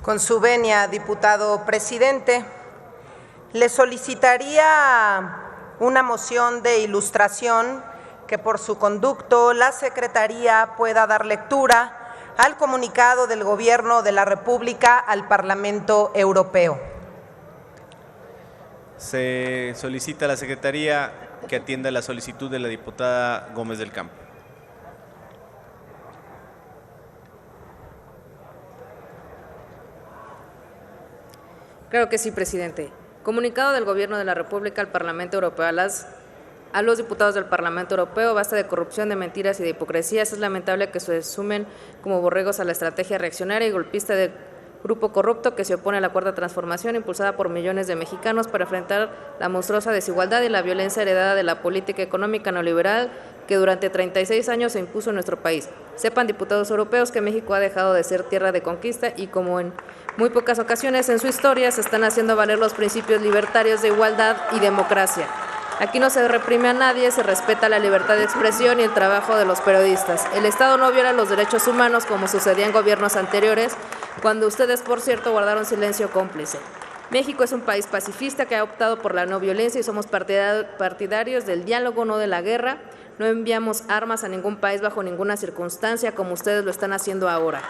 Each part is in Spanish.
Con su venia, diputado presidente, le solicitaría una moción de ilustración que por su conducto la Secretaría pueda dar lectura al comunicado del Gobierno de la República al Parlamento Europeo. Se solicita a la Secretaría que atienda la solicitud de la diputada Gómez del Campo. Claro que sí, presidente. Comunicado del Gobierno de la República al Parlamento Europeo a los diputados del Parlamento Europeo: basta de corrupción, de mentiras y de hipocresías. Es lamentable que se sumen como borregos a la estrategia reaccionaria y golpista del grupo corrupto que se opone a la Cuarta Transformación, impulsada por millones de mexicanos para enfrentar la monstruosa desigualdad y la violencia heredada de la política económica neoliberal que durante 36 años se impuso en nuestro país. Sepan, diputados europeos, que México ha dejado de ser tierra de conquista y, como en muy pocas ocasiones en su historia, se están haciendo valer los principios libertarios de igualdad y democracia. Aquí no se reprime a nadie, se respeta la libertad de expresión y el trabajo de los periodistas. El Estado no viola los derechos humanos como sucedía en gobiernos anteriores, cuando ustedes, por cierto, guardaron silencio cómplice. México es un país pacifista que ha optado por la no violencia y somos partidarios del diálogo, no de la guerra. No enviamos armas a ningún país bajo ninguna circunstancia, como ustedes lo están haciendo ahora.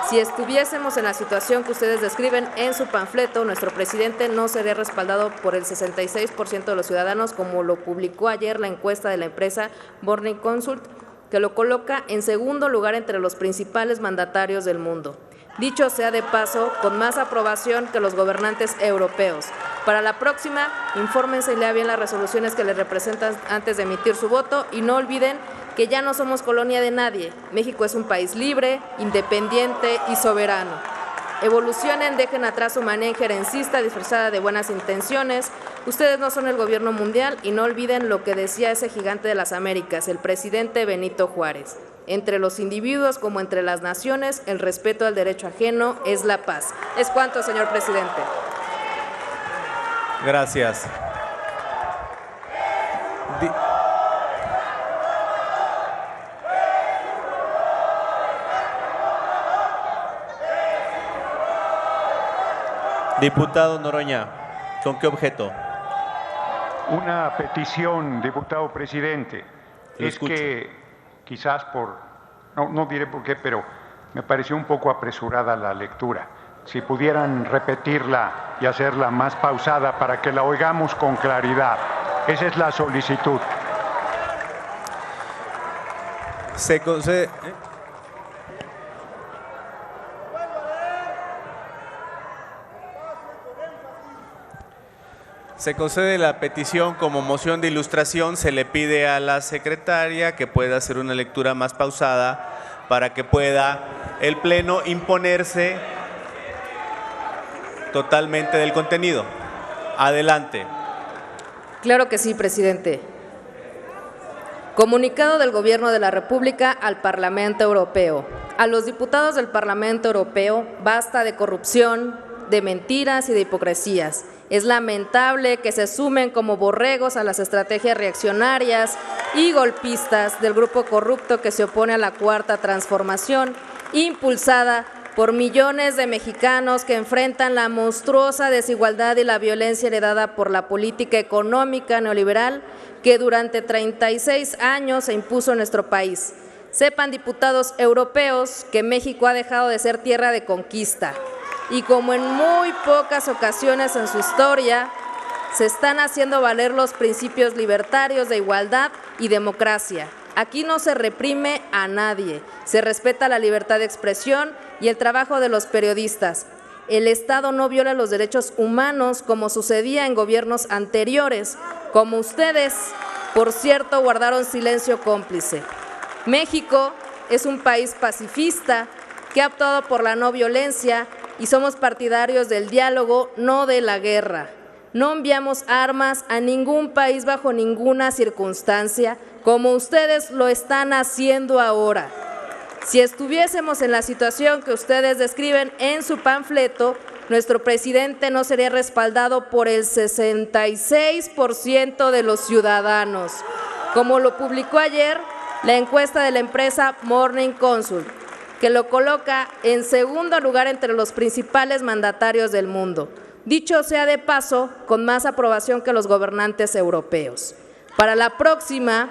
Si estuviésemos en la situación que ustedes describen en su panfleto, nuestro presidente no sería respaldado por el 66% de los ciudadanos, como lo publicó ayer la encuesta de la empresa Morning Consult, que lo coloca en segundo lugar entre los principales mandatarios del mundo. Dicho sea de paso, con más aprobación que los gobernantes europeos. Para la próxima, infórmense y lea bien las resoluciones que les representan antes de emitir su voto y no olviden que ya no somos colonia de nadie. México es un país libre, independiente y soberano. Evolucionen, dejen atrás su manía injerencista disfrazada de buenas intenciones. Ustedes no son el gobierno mundial y no olviden lo que decía ese gigante de las Américas, el presidente Benito Juárez. Entre los individuos como entre las naciones, el respeto al derecho ajeno es la paz. Es cuanto, señor presidente. Gracias. Diputado Noroña, ¿con qué objeto? Una petición, diputado presidente. Es que quizás no diré por qué, pero me pareció un poco apresurada la lectura. Si pudieran repetirla y hacerla más pausada para que la oigamos con claridad. Esa es la solicitud. Se concede. Se concede la petición como moción de ilustración. Se le pide a la secretaria que pueda hacer una lectura más pausada para que pueda el Pleno imponerse totalmente del contenido. Adelante. Claro que sí, presidente. Comunicado del Gobierno de la República al Parlamento Europeo. A los diputados del Parlamento Europeo: basta de corrupción, de mentiras y de hipocresías. Es lamentable que se sumen como borregos a las estrategias reaccionarias y golpistas del grupo corrupto que se opone a la Cuarta Transformación, impulsada por millones de mexicanos que enfrentan la monstruosa desigualdad y la violencia heredada por la política económica neoliberal que durante 36 años se impuso en nuestro país. Sepan, diputados europeos, que México ha dejado de ser tierra de conquista y, como en muy pocas ocasiones en su historia, se están haciendo valer los principios libertarios de igualdad y democracia. Aquí no se reprime a nadie, se respeta la libertad de expresión y el trabajo de los periodistas. El Estado no viola los derechos humanos como sucedía en gobiernos anteriores, como ustedes, por cierto, guardaron silencio cómplice. México es un país pacifista que ha optado por la no violencia y somos partidarios del diálogo, no de la guerra. No enviamos armas a ningún país bajo ninguna circunstancia, como ustedes lo están haciendo ahora. Si estuviésemos en la situación que ustedes describen en su panfleto, nuestro presidente no sería respaldado por el 66% de los ciudadanos, como lo publicó ayer la encuesta de la empresa Morning Consult. que lo coloca en segundo lugar entre los principales mandatarios del mundo. Dicho sea de paso, con más aprobación que los gobernantes europeos. Para la próxima,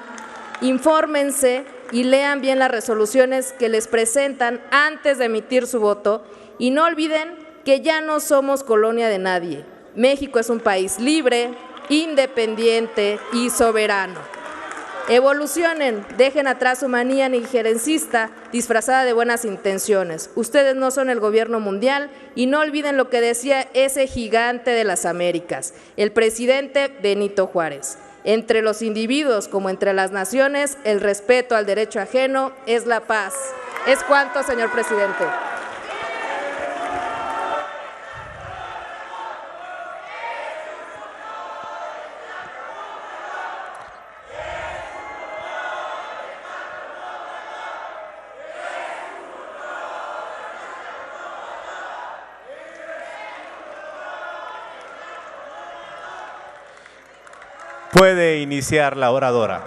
infórmense y lean bien las resoluciones que les presentan antes de emitir su voto y no olviden que ya no somos colonia de nadie. México es un país libre, independiente y soberano. Evolucionen, dejen atrás su manía injerencista disfrazada de buenas intenciones. Ustedes no son el gobierno mundial y no olviden lo que decía ese gigante de las Américas, el presidente Benito Juárez. Entre los individuos como entre las naciones, el respeto al derecho ajeno es la paz. Es cuanto, señor presidente. Puede iniciar la oradora.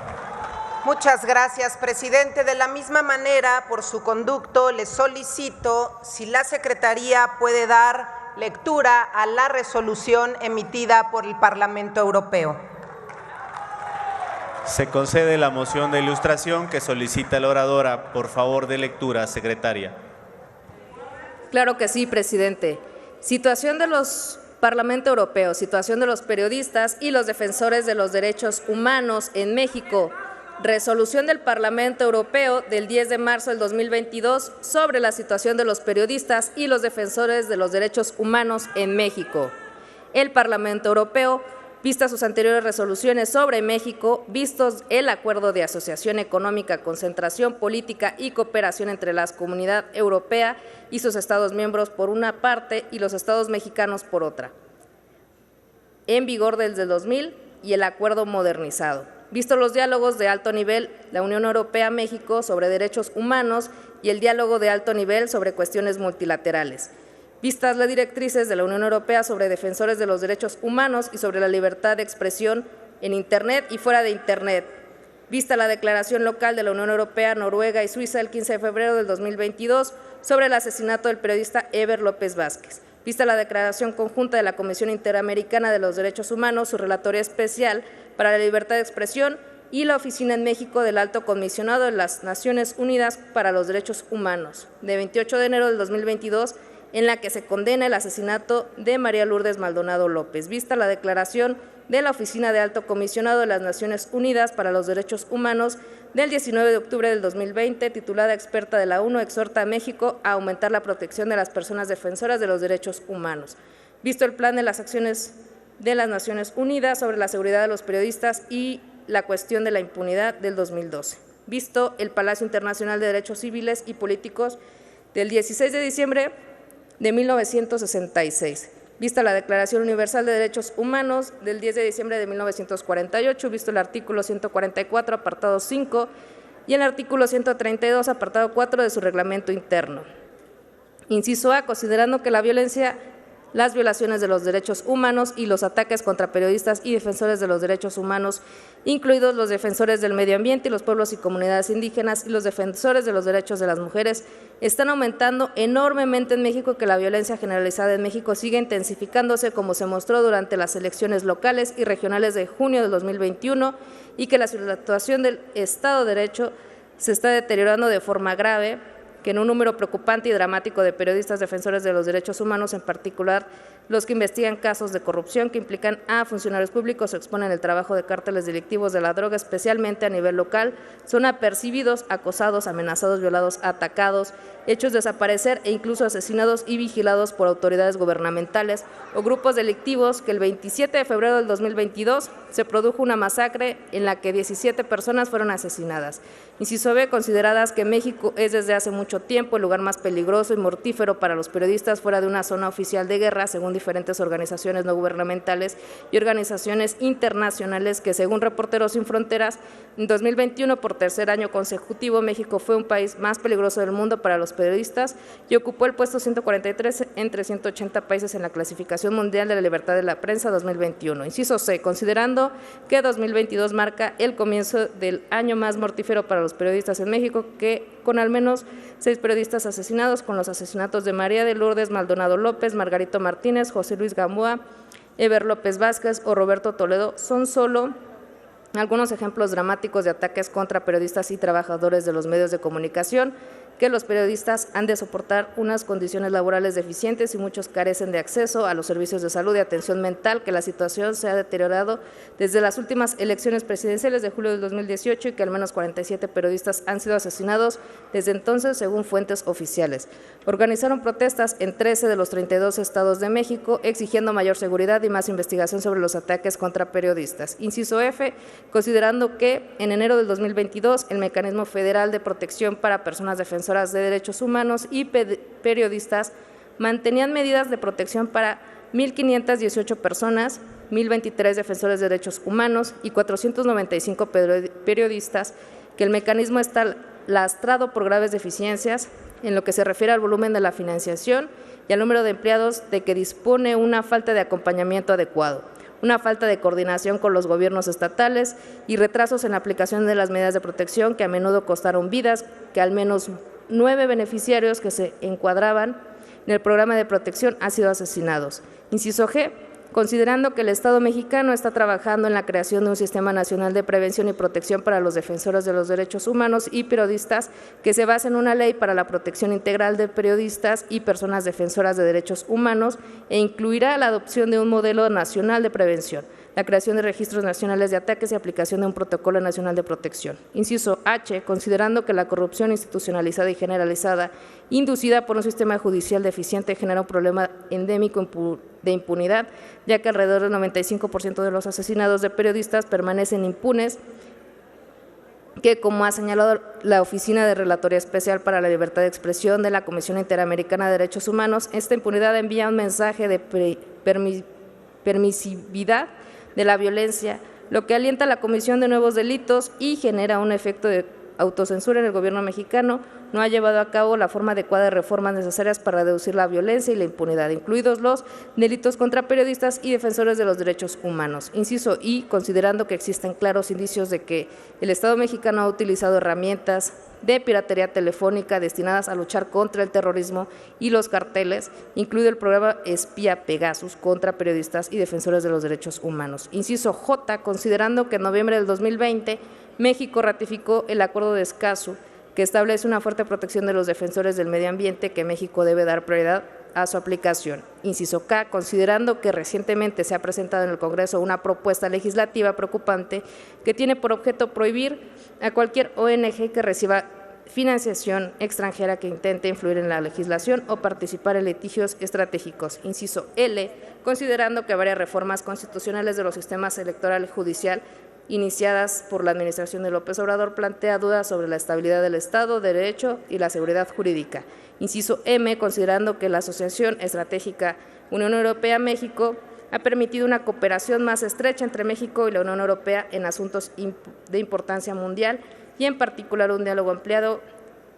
Muchas gracias, presidente. De la misma manera, por su conducto, le solicito si la Secretaría puede dar lectura a la resolución emitida por el Parlamento Europeo. Se concede la moción de ilustración que solicita la oradora. Por favor, de lectura, secretaria. Claro que sí, presidente. Situación de los Parlamento Europeo, situación de los periodistas y los defensores de los derechos humanos en México. Resolución del Parlamento Europeo del 10 de marzo del 2022 sobre la situación de los periodistas y los defensores de los derechos humanos en México. El Parlamento Europeo, vistas sus anteriores resoluciones sobre México, vistos el Acuerdo de Asociación Económica, Concentración Política y Cooperación entre la Comunidad Europea y sus Estados miembros por una parte y los Estados mexicanos por otra, en vigor desde el 2000 y el Acuerdo modernizado. Visto los diálogos de alto nivel, la Unión Europea-México sobre derechos humanos y el diálogo de alto nivel sobre cuestiones multilaterales. Vistas las directrices de la Unión Europea sobre defensores de los derechos humanos y sobre la libertad de expresión en Internet y fuera de Internet. Vista la declaración local de la Unión Europea, Noruega y Suiza el 15 de febrero del 2022 sobre el asesinato del periodista Eber López Vázquez. Vista la declaración conjunta de la Comisión Interamericana de los Derechos Humanos, su relatoría especial para la libertad de expresión y la Oficina en México del Alto Comisionado de las Naciones Unidas para los Derechos Humanos, de 28 de enero del 2022, en la que se condena el asesinato de María Lourdes Maldonado López. Vista la declaración de la Oficina de Alto Comisionado de las Naciones Unidas para los Derechos Humanos del 19 de octubre del 2020, titulada Experta de la ONU exhorta a México a aumentar la protección de las personas defensoras de los derechos humanos. Visto el plan de las acciones de las Naciones Unidas sobre la seguridad de los periodistas y la cuestión de la impunidad del 2012. Visto el Palacio Internacional de Derechos Civiles y Políticos del 16 de diciembre de 1966. Vista la Declaración Universal de Derechos Humanos del 10 de diciembre de 1948, visto el artículo 144, apartado 5, y el artículo 132, apartado 4 de su reglamento interno. Inciso A, considerando que la violencia, las violaciones de los derechos humanos y los ataques contra periodistas y defensores de los derechos humanos, incluidos los defensores del medio ambiente y los pueblos y comunidades indígenas y los defensores de los derechos de las mujeres, están aumentando enormemente en México, que la violencia generalizada en México sigue intensificándose, como se mostró durante las elecciones locales y regionales de junio del 2021, y que la situación del Estado de Derecho se está deteriorando de forma grave, que en un número preocupante y dramático de periodistas defensores de los derechos humanos, en particular los que investigan casos de corrupción que implican a funcionarios públicos o exponen el trabajo de cárteles delictivos de la droga, especialmente a nivel local, son apercibidos, acosados, amenazados, violados, atacados, hechos desaparecer e incluso asesinados y vigilados por autoridades gubernamentales o grupos delictivos, que el 27 de febrero del 2022 se produjo una masacre en la que 17 personas fueron asesinadas. Inciso B, consideradas que México es desde hace mucho tiempo el lugar más peligroso y mortífero para los periodistas fuera de una zona oficial de guerra, según diferentes organizaciones no gubernamentales y organizaciones internacionales, que según Reporteros Sin Fronteras, en 2021, por tercer año consecutivo, México fue un país más peligroso del mundo para los los periodistas y ocupó el puesto 143 entre 180 países en la clasificación mundial de la libertad de la prensa 2021. Inciso C, considerando que 2022 marca el comienzo del año más mortífero para los periodistas en México, que con al menos 6 periodistas asesinados, con los asesinatos de María de Lourdes Maldonado López, Margarito Martínez, José Luis Gamboa, Eber López Vázquez o Roberto Toledo, son solo algunos ejemplos dramáticos de ataques contra periodistas y trabajadores de los medios de comunicación, que los periodistas han de soportar unas condiciones laborales deficientes y muchos carecen de acceso a los servicios de salud y atención mental, que la situación se ha deteriorado desde las últimas elecciones presidenciales de julio del 2018 y que al menos 47 periodistas han sido asesinados desde entonces, según fuentes oficiales. Organizaron protestas en 13 de los 32 estados de México, exigiendo mayor seguridad y más investigación sobre los ataques contra periodistas. Inciso F, considerando que en enero del 2022 el Mecanismo Federal de Protección para Personas Defensoras de derechos humanos y periodistas mantenían medidas de protección para 1.518 personas, 1.023 defensores de derechos humanos y 495 periodistas, que el mecanismo está lastrado por graves deficiencias en lo que se refiere al volumen de la financiación y al número de empleados, de que dispone una falta de acompañamiento adecuado, una falta de coordinación con los gobiernos estatales y retrasos en la aplicación de las medidas de protección que a menudo costaron vidas, que al menos 9 beneficiarios que se encuadraban en el programa de protección han sido asesinados. Inciso G, considerando que el Estado mexicano está trabajando en la creación de un sistema nacional de prevención y protección para los defensores de los derechos humanos y periodistas, que se basa en una ley para la protección integral de periodistas y personas defensoras de derechos humanos, e incluirá la adopción de un modelo nacional de prevención, la creación de registros nacionales de ataques y aplicación de un protocolo nacional de protección. Inciso H, considerando que la corrupción institucionalizada y generalizada, inducida por un sistema judicial deficiente, genera un problema endémico de impunidad, ya que alrededor del 95% de los asesinados de periodistas permanecen impunes, que, como ha señalado la Oficina de Relatoría Especial para la Libertad de Expresión de la Comisión Interamericana de Derechos Humanos, esta impunidad envía un mensaje de permisividad de la violencia, lo que alienta la comisión de nuevos delitos y genera un efecto de autocensura en el gobierno mexicano. No ha llevado a cabo la forma adecuada de reformas necesarias para reducir la violencia y la impunidad, incluidos los delitos contra periodistas y defensores de los derechos humanos. Inciso I, considerando que existen claros indicios de que el Estado mexicano ha utilizado herramientas de piratería telefónica destinadas a luchar contra el terrorismo y los carteles, incluido el programa espía Pegasus contra periodistas y defensores de los derechos humanos. Inciso J, considerando que en noviembre del 2020 México ratificó el Acuerdo de Escazú, que establece una fuerte protección de los defensores del medio ambiente, que México debe dar prioridad a su aplicación. Inciso K, considerando que recientemente se ha presentado en el Congreso una propuesta legislativa preocupante que tiene por objeto prohibir a cualquier ONG que reciba financiación extranjera que intente influir en la legislación o participar en litigios estratégicos. Inciso L, considerando que varias reformas constitucionales de los sistemas electoral y judicial iniciadas por la administración de López Obrador plantea dudas sobre la estabilidad del Estado de Derecho y la seguridad jurídica. Inciso M, considerando que la Asociación Estratégica Unión Europea-México ha permitido una cooperación más estrecha entre México y la Unión Europea en asuntos de importancia mundial y en particular un diálogo ampliado,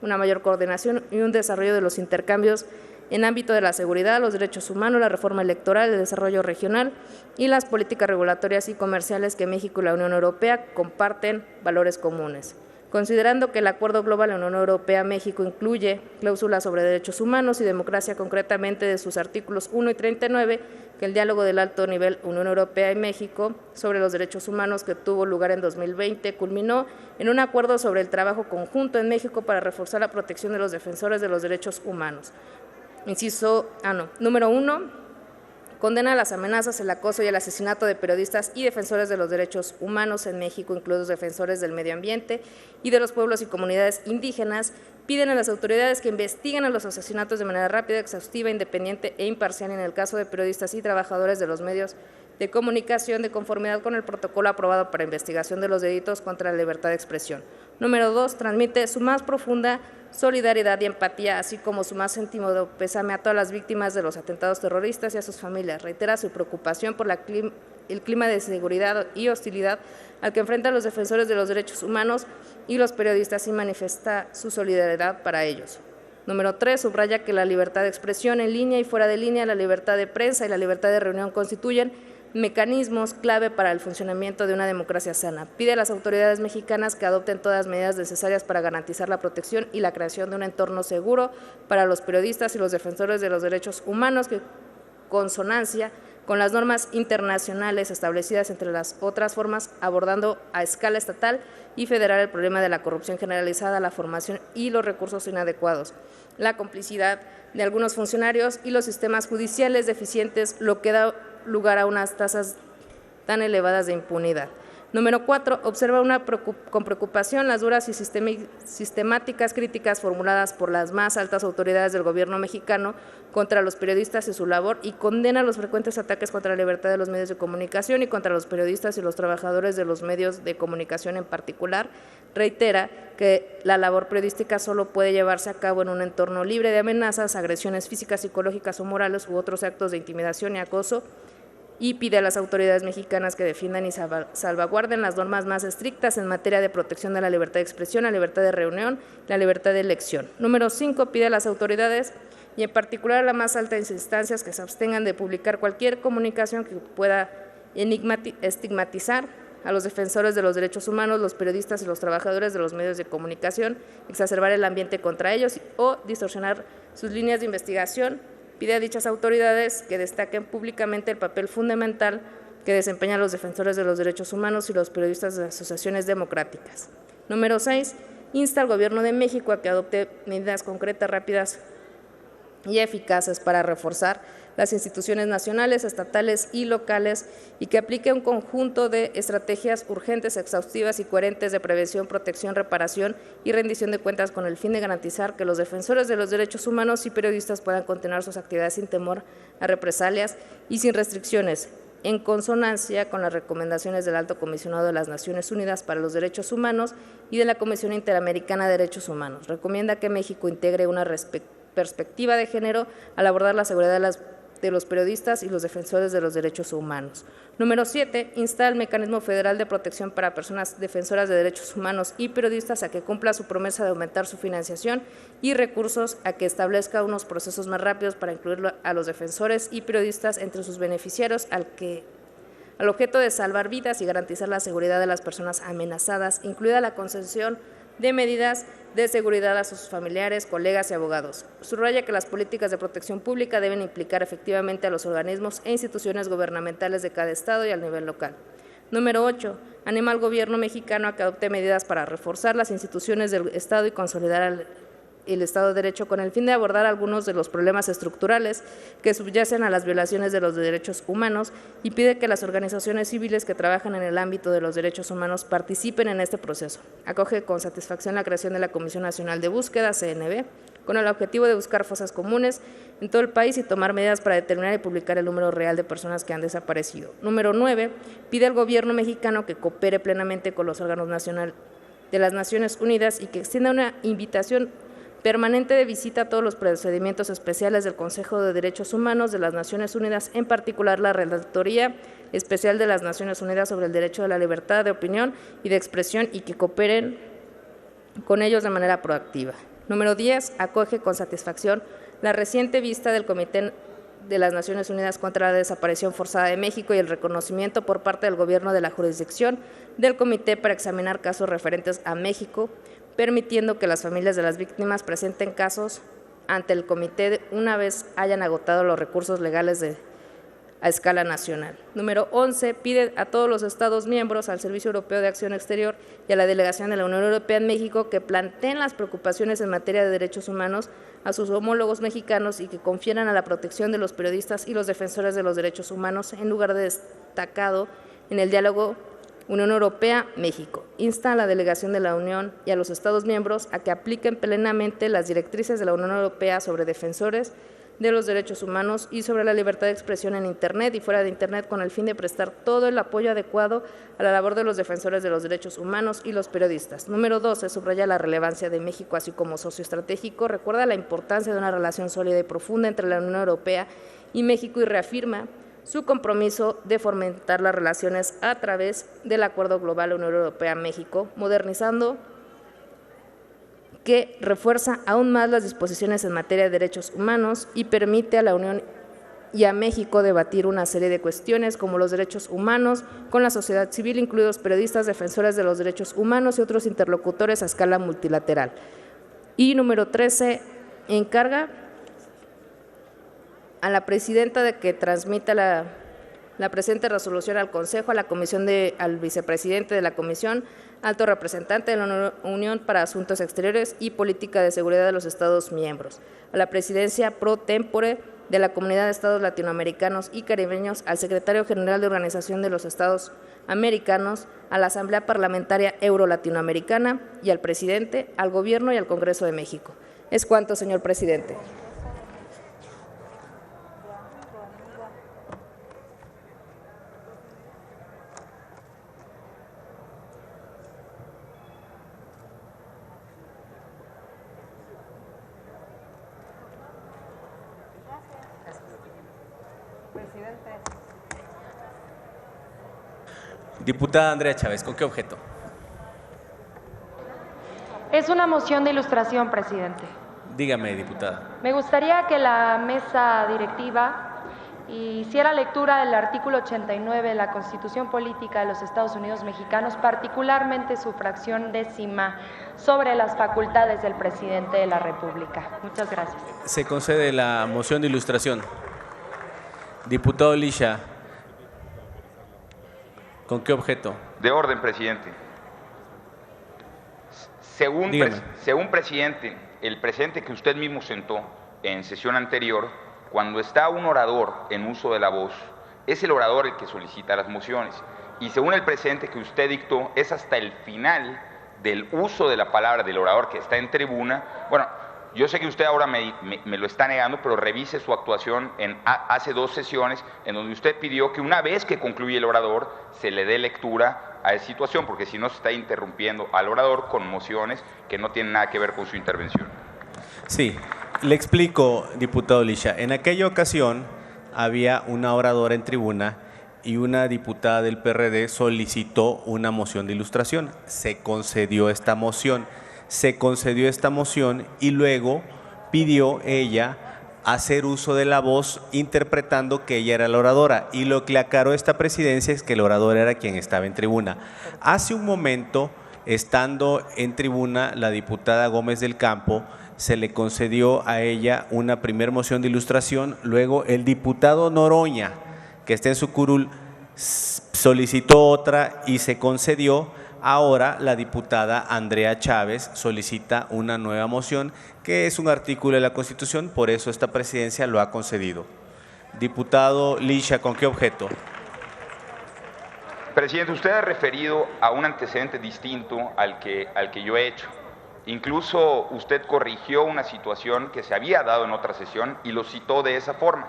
una mayor coordinación y un desarrollo de los intercambios en ámbito de la seguridad, los derechos humanos, la reforma electoral, el desarrollo regional y las políticas regulatorias y comerciales, que México y la Unión Europea comparten valores comunes. Considerando que el Acuerdo Global de la Unión Europea-México incluye cláusulas sobre derechos humanos y democracia, concretamente de sus artículos 1 y 39, que el diálogo del alto nivel Unión Europea y México sobre los derechos humanos, que tuvo lugar en 2020, culminó en un acuerdo sobre el trabajo conjunto en México para reforzar la protección de los defensores de los derechos humanos. Número 1, condena las amenazas, el acoso y el asesinato de periodistas y defensores de los derechos humanos en México, incluidos defensores del medio ambiente y de los pueblos y comunidades indígenas. Piden a las autoridades que investiguen a los asesinatos de manera rápida, exhaustiva, independiente e imparcial en el caso de periodistas y trabajadores de los medios de comunicación, de conformidad con el protocolo aprobado para investigación de los delitos contra la libertad de expresión. Número 2, transmite su más profunda solidaridad y empatía, así como su más sentido pésame a todas las víctimas de los atentados terroristas y a sus familias. Reitera su preocupación por el clima de inseguridad y hostilidad al que enfrentan los defensores de los derechos humanos y los periodistas, y manifiesta su solidaridad para ellos. Número 3, subraya que la libertad de expresión en línea y fuera de línea, la libertad de prensa y la libertad de reunión constituyen mecanismos clave para el funcionamiento de una democracia sana. Pide a las autoridades mexicanas que adopten todas las medidas necesarias para garantizar la protección y la creación de un entorno seguro para los periodistas y los defensores de los derechos humanos que, consonancia con las normas internacionales establecidas, entre las otras formas, abordando a escala estatal y federal el problema de la corrupción generalizada, la formación y los recursos inadecuados, la complicidad de algunos funcionarios y los sistemas judiciales deficientes, lo que da lugar a unas tasas tan elevadas de impunidad. Número 4, observa con preocupación las duras y sistemáticas críticas formuladas por las más altas autoridades del gobierno mexicano contra los periodistas y su labor y condena los frecuentes ataques contra la libertad de los medios de comunicación y contra los periodistas y los trabajadores de los medios de comunicación en particular. Reitera que la labor periodística solo puede llevarse a cabo en un entorno libre de amenazas, agresiones físicas, psicológicas o morales u otros actos de intimidación y acoso, y pide a las autoridades mexicanas que defiendan y salvaguarden las normas más estrictas en materia de protección de la libertad de expresión, la libertad de reunión, la libertad de elección. Número 5, pide a las autoridades y en particular a las más altas instancias que se abstengan de publicar cualquier comunicación que pueda estigmatizar a los defensores de los derechos humanos, los periodistas y los trabajadores de los medios de comunicación, exacerbar el ambiente contra ellos o distorsionar sus líneas de investigación. Pide a dichas autoridades que destaquen públicamente el papel fundamental que desempeñan los defensores de los derechos humanos y los periodistas de asociaciones democráticas. Número 6, insta al Gobierno de México a que adopte medidas concretas, rápidas y eficaces para reforzar las instituciones nacionales, estatales y locales y que aplique un conjunto de estrategias urgentes, exhaustivas y coherentes de prevención, protección, reparación y rendición de cuentas con el fin de garantizar que los defensores de los derechos humanos y periodistas puedan continuar sus actividades sin temor a represalias y sin restricciones, en consonancia con las recomendaciones del Alto Comisionado de las Naciones Unidas para los Derechos Humanos y de la Comisión Interamericana de Derechos Humanos. Recomienda que México integre una perspectiva de género al abordar la seguridad de los periodistas y los defensores de los derechos humanos. Número 7, insta al Mecanismo Federal de Protección para Personas Defensoras de Derechos Humanos y Periodistas a que cumpla su promesa de aumentar su financiación y recursos, a que establezca unos procesos más rápidos para incluir a los defensores y periodistas entre sus beneficiarios al objeto de salvar vidas y garantizar la seguridad de las personas amenazadas, incluida la concesión de medidas de seguridad a sus familiares, colegas y abogados. Subraya que las políticas de protección pública deben implicar efectivamente a los organismos e instituciones gubernamentales de cada estado y al nivel local. Número 8. Anima al gobierno mexicano a que adopte medidas para reforzar las instituciones del Estado y consolidar el Estado de Derecho con el fin de abordar algunos de los problemas estructurales que subyacen a las violaciones de los derechos humanos y pide que las organizaciones civiles que trabajan en el ámbito de los derechos humanos participen en este proceso. Acoge con satisfacción la creación de la Comisión Nacional de Búsqueda, CNB, con el objetivo de buscar fosas comunes en todo el país y tomar medidas para determinar y publicar el número real de personas que han desaparecido. Número 9. Pide al gobierno mexicano que coopere plenamente con los órganos nacionales de las Naciones Unidas y que extienda una invitación permanente de visita a todos los procedimientos especiales del Consejo de Derechos Humanos de las Naciones Unidas, en particular la Relatoría Especial de las Naciones Unidas sobre el Derecho a la Libertad de Opinión y de Expresión y que cooperen con ellos de manera proactiva. Número 10. Acoge con satisfacción la reciente vista del Comité de las Naciones Unidas contra la Desaparición Forzada de México y el reconocimiento por parte del Gobierno de la jurisdicción del Comité para examinar casos referentes a México, permitiendo que las familias de las víctimas presenten casos ante el comité una vez hayan agotado los recursos legales a escala nacional. Número 11. Pide a todos los Estados miembros, al Servicio Europeo de Acción Exterior y a la Delegación de la Unión Europea en México que planteen las preocupaciones en materia de derechos humanos a sus homólogos mexicanos y que confieran a la protección de los periodistas y los defensores de los derechos humanos en lugar de destacado en el diálogo Unión Europea-México. Insta a la delegación de la Unión y a los Estados miembros a que apliquen plenamente las directrices de la Unión Europea sobre defensores de los derechos humanos y sobre la libertad de expresión en Internet y fuera de Internet con el fin de prestar todo el apoyo adecuado a la labor de los defensores de los derechos humanos y los periodistas. Número 12. Subraya la relevancia de México así como socio estratégico, recuerda la importancia de una relación sólida y profunda entre la Unión Europea y México y reafirma su compromiso de fomentar las relaciones a través del Acuerdo Global Unión Europea-México, modernizando que refuerza aún más las disposiciones en materia de derechos humanos y permite a la Unión y a México debatir una serie de cuestiones como los derechos humanos con la sociedad civil, incluidos periodistas, defensores de los derechos humanos y otros interlocutores a escala multilateral. Y número 13, encarga a la presidenta de que transmita la presente resolución al Consejo, a la Comisión al vicepresidente de la Comisión, alto representante de la Unión para Asuntos Exteriores y Política de Seguridad de los Estados miembros, a la presidencia pro tempore de la Comunidad de Estados Latinoamericanos y Caribeños, al secretario general de Organización de los Estados Americanos, a la Asamblea Parlamentaria Euro-Latinoamericana y al presidente, al Gobierno y al Congreso de México. Es cuanto, señor presidente. Diputada Andrea Chávez, ¿con qué objeto? Es una moción de ilustración, presidente. Dígame, diputada. Me gustaría que la mesa directiva hiciera lectura del artículo 89 de la Constitución Política de los Estados Unidos Mexicanos, particularmente su fracción 10ª, sobre las facultades del presidente de la República. Muchas gracias. Se concede la moción de ilustración. Diputado Lisha, ¿con qué objeto? De orden, presidente. Según presidente, el presidente que usted mismo sentó en sesión anterior, cuando está un orador en uso de la voz, es el orador el que solicita las mociones. Y según el presidente que usted dictó, es hasta el final del uso de la palabra del orador que está en tribuna. Bueno, yo sé que usted ahora me lo está negando, pero revise su actuación hace 2 sesiones en donde usted pidió que una vez que concluye el orador se le dé lectura a esa situación, porque si no se está interrumpiendo al orador con mociones que no tienen nada que ver con su intervención. Sí, le explico, diputado Lisha. En aquella ocasión había una oradora en tribuna y una diputada del PRD solicitó una moción de ilustración. Se concedió esta moción. Y luego pidió ella hacer uso de la voz interpretando que ella era la oradora, y lo que le aclaró esta presidencia es que el orador era quien estaba en tribuna. Hace un momento, estando en tribuna la diputada Gómez del Campo, se le concedió a ella una primera moción de ilustración, luego el diputado Noroña, que está en su curul, solicitó otra y se concedió. Ahora la diputada Andrea Chávez solicita una nueva moción, que es un artículo de la Constitución, por eso esta presidencia lo ha concedido. Diputado Lisha, ¿con qué objeto? Presidente, usted ha referido a un antecedente distinto al que yo he hecho. Incluso usted corrigió una situación que se había dado en otra sesión y lo citó de esa forma.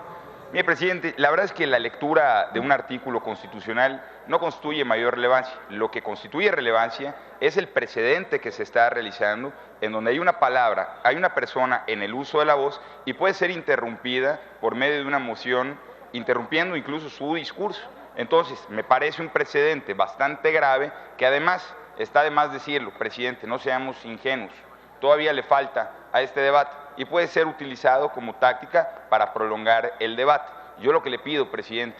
Mire, presidente, la verdad es que la lectura de un artículo constitucional no constituye mayor relevancia. Lo que constituye relevancia es el precedente que se está realizando, en donde hay una palabra, hay una persona en el uso de la voz y puede ser interrumpida por medio de una moción, interrumpiendo incluso su discurso. Entonces, me parece un precedente bastante grave que además, está de más decirlo, presidente, no seamos ingenuos, todavía le falta a este debate y puede ser utilizado como táctica para prolongar el debate. Yo lo que le pido, presidente,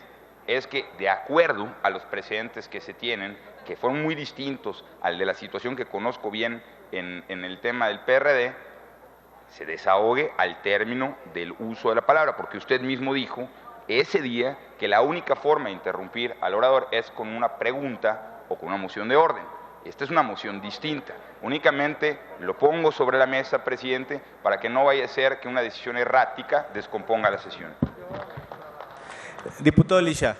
es que de acuerdo a los precedentes que se tienen, que fueron muy distintos al de la situación que conozco bien en el tema del PRD, se desahogue al término del uso de la palabra, porque usted mismo dijo ese día que la única forma de interrumpir al orador es con una pregunta o con una moción de orden. Esta es una moción distinta. Únicamente lo pongo sobre la mesa, presidente, para que no vaya a ser que una decisión errática descomponga la sesión. Diputado Lisha,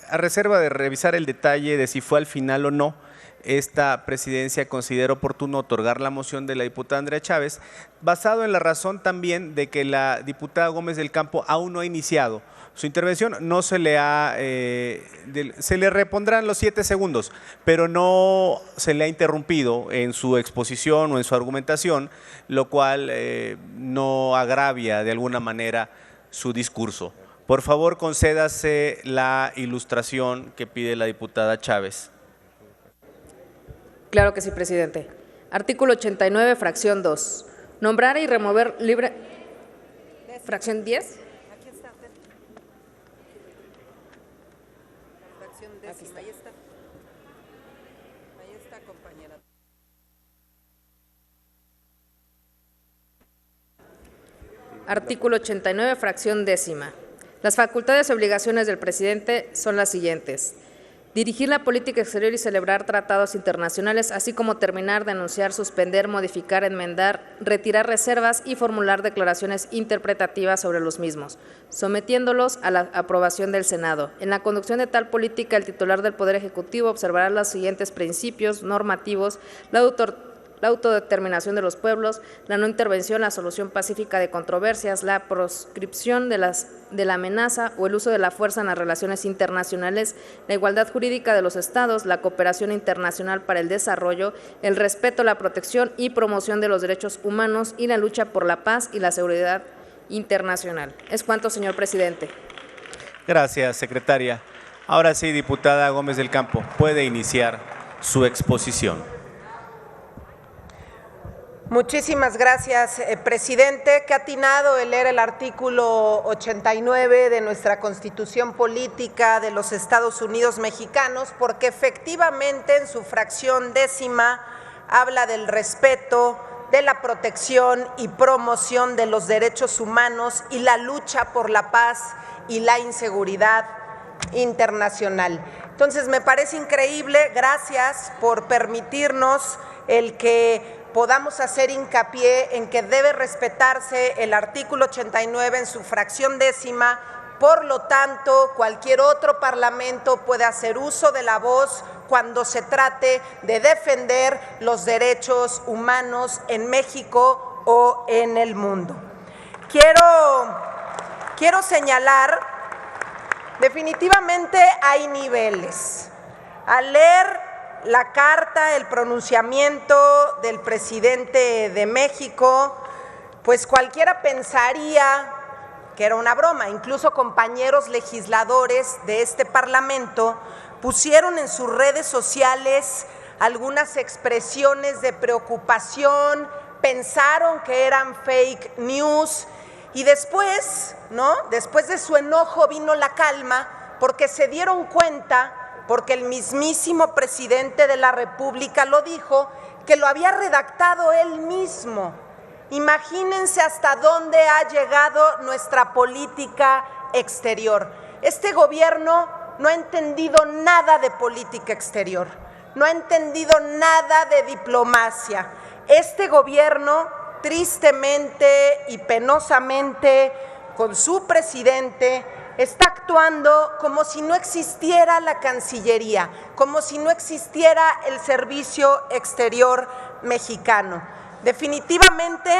a reserva de revisar el detalle de si fue al final o no, esta presidencia considera oportuno otorgar la moción de la diputada Andrea Chávez, basado en la razón también de que la diputada Gómez del Campo aún no ha iniciado su intervención. No se le se le repondrán los 7 segundos, pero no se le ha interrumpido en su exposición o en su argumentación, lo cual no agravia de alguna manera su discurso. Por favor, concédase la ilustración que pide la diputada Chávez. Claro que sí, presidente. Artículo 89, fracción 2. Nombrar y remover libre. Fracción 10. Aquí está. Fracción décima, ahí está. Ahí está, compañera. Artículo 89, fracción décima. Las facultades y obligaciones del presidente son las siguientes: dirigir la política exterior y celebrar tratados internacionales, así como terminar, denunciar, suspender, modificar, enmendar, retirar reservas y formular declaraciones interpretativas sobre los mismos, sometiéndolos a la aprobación del Senado. En la conducción de tal política, el titular del Poder Ejecutivo observará los siguientes principios normativos: la autodeterminación de los pueblos, la no intervención, la solución pacífica de controversias, la proscripción de la amenaza o el uso de la fuerza en las relaciones internacionales, la igualdad jurídica de los Estados, la cooperación internacional para el desarrollo, el respeto, la protección y promoción de los derechos humanos y la lucha por la paz y la seguridad internacional. Es cuanto, señor presidente. Gracias, secretaria. Ahora sí, diputada Gómez del Campo, puede iniciar su exposición. Muchísimas gracias, presidente. Qué atinado el leer el artículo 89 de nuestra Constitución Política de los Estados Unidos Mexicanos, porque efectivamente en su fracción décima habla del respeto, de la protección y promoción de los derechos humanos y la lucha por la paz y la inseguridad internacional. Entonces, me parece increíble, gracias por permitirnos el que podamos hacer hincapié en que debe respetarse el artículo 89 en su fracción décima. Por lo tanto, cualquier otro parlamento puede hacer uso de la voz cuando se trate de defender los derechos humanos en México o en el mundo. Quiero señalar, definitivamente hay niveles. Al leer la carta, el pronunciamiento del presidente de México, pues cualquiera pensaría que era una broma. Incluso compañeros legisladores de este Parlamento pusieron en sus redes sociales algunas expresiones de preocupación, pensaron que eran fake news y después, después de su enojo vino la calma porque se dieron cuenta, porque el mismísimo presidente de la República lo dijo, que lo había redactado él mismo. Imagínense hasta dónde ha llegado nuestra política exterior. Este gobierno no ha entendido nada de política exterior, no ha entendido nada de diplomacia. Este gobierno, tristemente y penosamente, con su presidente, está actuando como si no existiera la Cancillería, como si no existiera el Servicio Exterior mexicano. Definitivamente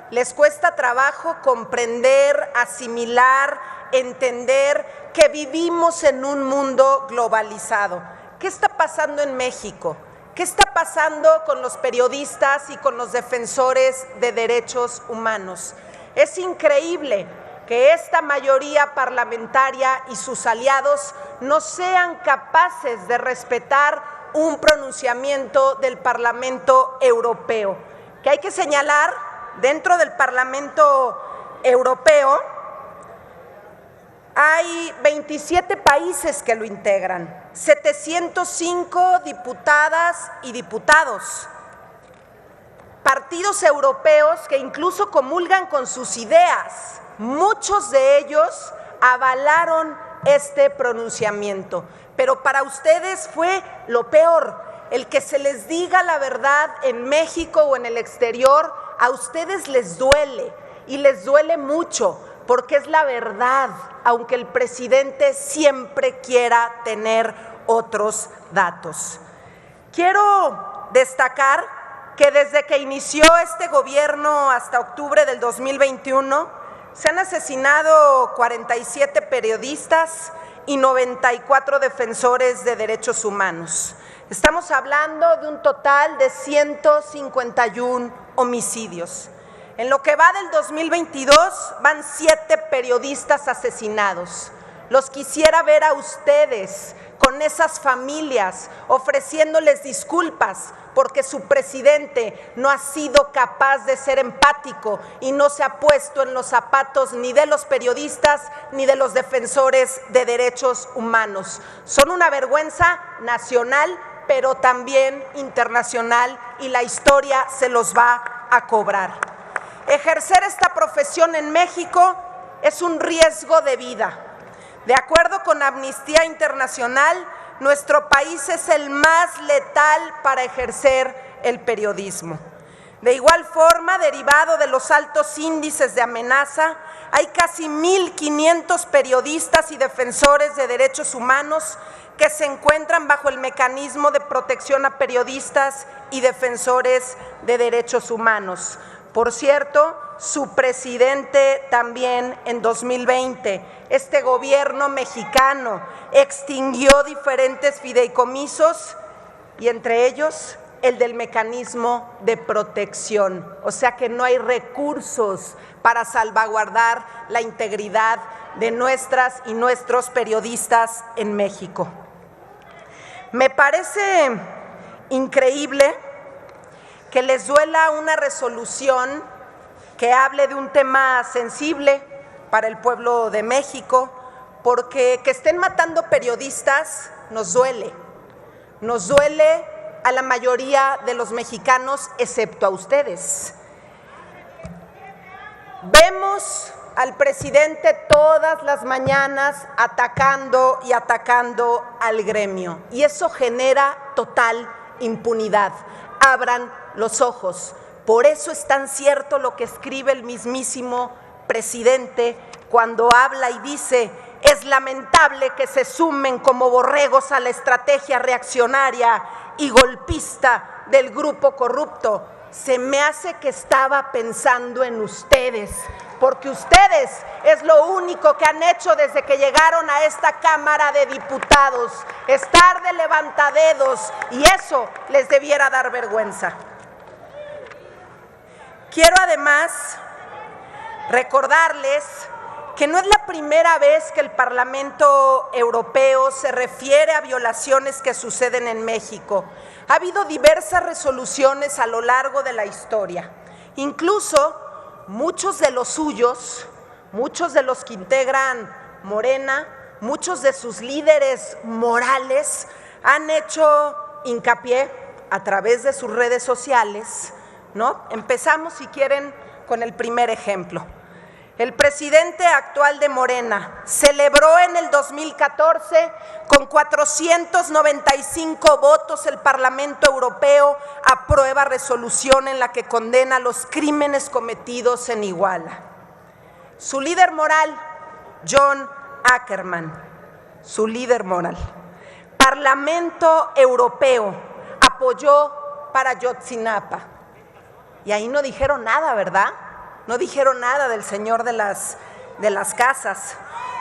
les cuesta trabajo comprender, asimilar, entender que vivimos en un mundo globalizado. ¿Qué está pasando en México? ¿Qué está pasando con los periodistas y con los defensores de derechos humanos? Es increíble que esta mayoría parlamentaria y sus aliados no sean capaces de respetar un pronunciamiento del Parlamento Europeo. Que hay que señalar, dentro del Parlamento Europeo hay 27 países que lo integran, 705 diputadas y diputados, partidos europeos que incluso comulgan con sus ideas. Muchos de ellos avalaron este pronunciamiento, pero para ustedes fue lo peor, el que se les diga la verdad en México o en el exterior. A ustedes les duele y les duele mucho porque es la verdad, aunque el presidente siempre quiera tener otros datos. Quiero destacar que desde que inició este gobierno hasta octubre del 2021, se han asesinado 47 periodistas y 94 defensores de derechos humanos. Estamos hablando de un total de 151 homicidios. En lo que va del 2022 van 7 periodistas asesinados. Los quisiera ver a ustedes con esas familias ofreciéndoles disculpas porque su presidente no ha sido capaz de ser empático y no se ha puesto en los zapatos ni de los periodistas ni de los defensores de derechos humanos. Son una vergüenza nacional, pero también internacional, y la historia se los va a cobrar. Ejercer esta profesión en México es un riesgo de vida. De acuerdo con Amnistía Internacional, nuestro país es el más letal para ejercer el periodismo. De igual forma, derivado de los altos índices de amenaza, hay casi 1.500 periodistas y defensores de derechos humanos que se encuentran bajo el mecanismo de protección a periodistas y defensores de derechos humanos. Por cierto, su presidente también en 2020, este gobierno mexicano extinguió diferentes fideicomisos y entre ellos el del mecanismo de protección. O sea que no hay recursos para salvaguardar la integridad de nuestras y nuestros periodistas en México. Me parece increíble que les duela una resolución que hable de un tema sensible para el pueblo de México, porque que estén matando periodistas nos duele a la mayoría de los mexicanos, excepto a ustedes. Vemos al presidente todas las mañanas atacando y atacando al gremio, y eso genera total impunidad. Abran los ojos. Por eso es tan cierto lo que escribe el mismísimo presidente cuando habla y dice: es lamentable que se sumen como borregos a la estrategia reaccionaria y golpista del grupo corrupto. Se me hace que estaba pensando en ustedes, porque ustedes es lo único que han hecho desde que llegaron a esta Cámara de Diputados, estar de levantadedos, y eso les debiera dar vergüenza. Quiero además recordarles que no es la primera vez que el Parlamento Europeo se refiere a violaciones que suceden en México. Ha habido diversas resoluciones a lo largo de la historia. Incluso muchos de los suyos, muchos de los que integran Morena, muchos de sus líderes morales han hecho hincapié a través de sus redes sociales, ¿no? Empezamos, si quieren, con el primer ejemplo. El presidente actual de Morena celebró en el 2014 con 495 votos el Parlamento Europeo aprueba resolución en la que condena los crímenes cometidos en Iguala. Su líder moral, John Ackerman, su líder moral. Parlamento Europeo apoyó para Ayotzinapa. Y ahí no dijeron nada, ¿verdad? No dijeron nada del señor de las casas.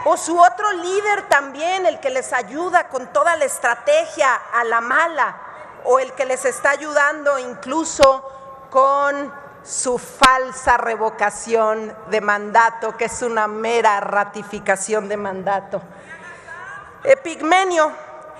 O su otro líder también, el que les ayuda con toda la estrategia a la mala, o el que les está ayudando incluso con su falsa revocación de mandato, que es una mera ratificación de mandato. Epigmenio,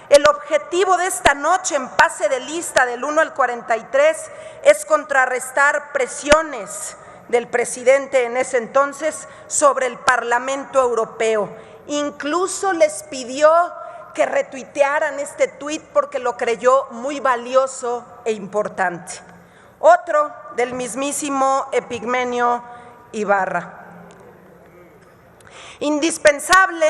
el objetivo de esta noche en pase de lista del 1 al 43 es contrarrestar presiones del presidente en ese entonces sobre el Parlamento Europeo. Incluso les pidió que retuitearan este tuit porque lo creyó muy valioso e importante. Otro del mismísimo Epigmenio Ibarra. Indispensable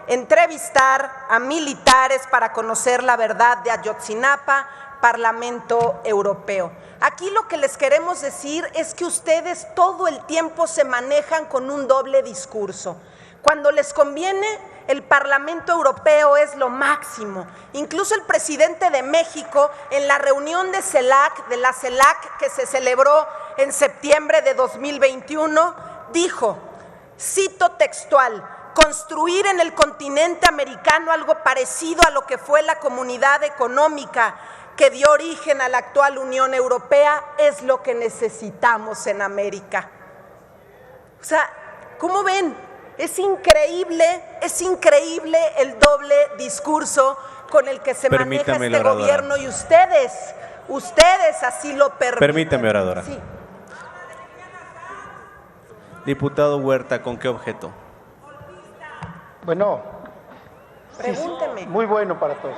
entrevistar a militares para conocer la verdad de Ayotzinapa, Parlamento Europeo. Aquí lo que les queremos decir es que ustedes todo el tiempo se manejan con un doble discurso. Cuando les conviene, el Parlamento Europeo es lo máximo. Incluso el presidente de México, en la reunión de la CELAC que se celebró en septiembre de 2021, dijo, cito textual: construir en el continente americano algo parecido a lo que fue la Comunidad Económica que dio origen a la actual Unión Europea es lo que necesitamos en América. O sea, ¿cómo ven? Es increíble el doble discurso con el que se maneja este gobierno, y ustedes Ustedes así lo permiten. Permíteme, oradora. Sí. Diputado Huerta, ¿con qué objeto? Bueno, Pregúnteme. sí, muy bueno para todos.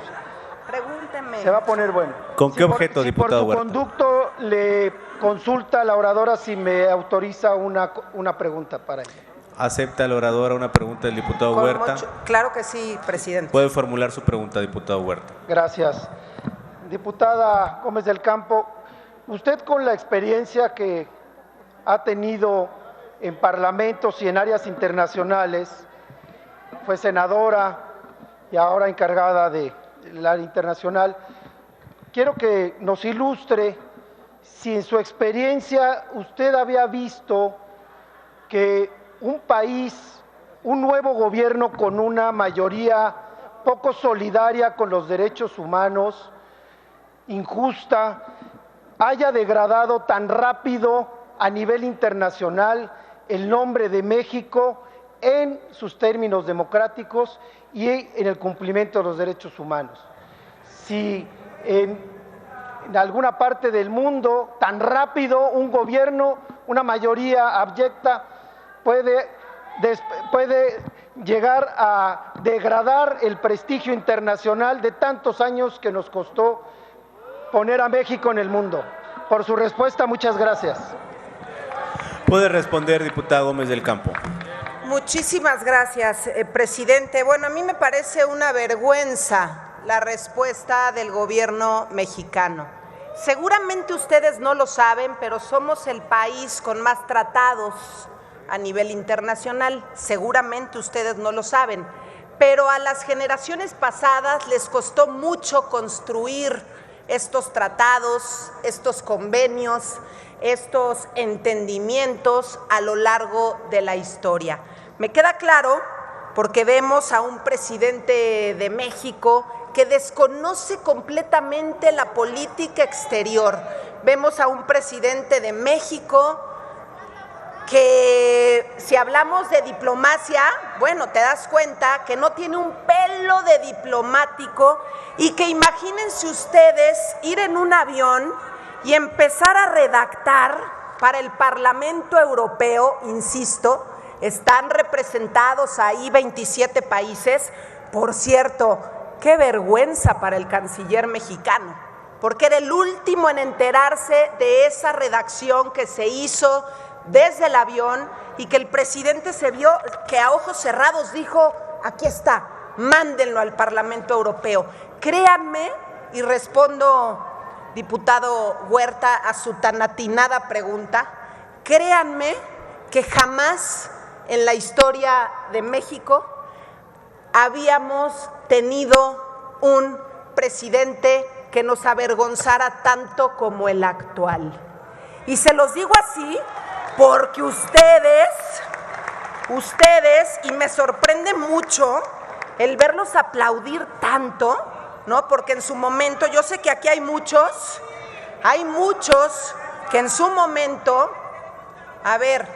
Pregúnteme. Se va a poner bueno. ¿Con qué objeto, diputado Huerta? Huerta? Por tu conducto le consulta a la oradora si me autoriza una pregunta para ella. ¿Acepta la oradora una pregunta del diputado Con Huerta? claro que sí, presidente. Puede formular su pregunta, diputado Huerta. Gracias. Diputada Gómez del Campo, usted con la experiencia que ha tenido en parlamentos y en áreas internacionales, fue senadora y ahora encargada del área internacional, quiero que nos ilustre si en su experiencia usted había visto que un país, un nuevo gobierno con una mayoría poco solidaria con los derechos humanos, injusta, haya degradado tan rápido a nivel internacional el nombre de México en sus términos democráticos y en el cumplimiento de los derechos humanos. Si en alguna parte del mundo tan rápido un gobierno, una mayoría abyecta puede llegar a degradar el prestigio internacional de tantos años que nos costó poner a México en el mundo. Por su respuesta, muchas gracias. Puede responder, diputada Gómez del Campo. Muchísimas gracias, presidente. Bueno, a mí me parece una vergüenza la respuesta del gobierno mexicano. Seguramente ustedes no lo saben, pero somos el país con más tratados a nivel internacional. Seguramente ustedes no lo saben, pero a las generaciones pasadas les costó mucho construir estos tratados, estos convenios, estos entendimientos a lo largo de la historia. Me queda claro porque vemos a un presidente de México que desconoce completamente la política exterior. Vemos a un presidente de México que, si hablamos de diplomacia, bueno, te das cuenta que no tiene un pelo de diplomático y que imagínense ustedes ir en un avión y empezar a redactar para el Parlamento Europeo, insisto, están representados ahí 27 países. Por cierto, qué vergüenza para el canciller mexicano, porque era el último en enterarse de esa redacción que se hizo desde el avión y que el presidente se vio que a ojos cerrados dijo, aquí está, mándenlo al Parlamento Europeo. Créanme, y respondo, diputado Huerta, a su tan atinada pregunta, créanme que jamás en la historia de México habíamos tenido un presidente que nos avergonzara tanto como el actual. Y se los digo así porque ustedes, y me sorprende mucho el verlos aplaudir tanto, ¿no? Porque en su momento, yo sé que aquí hay muchos que en su momento, a ver,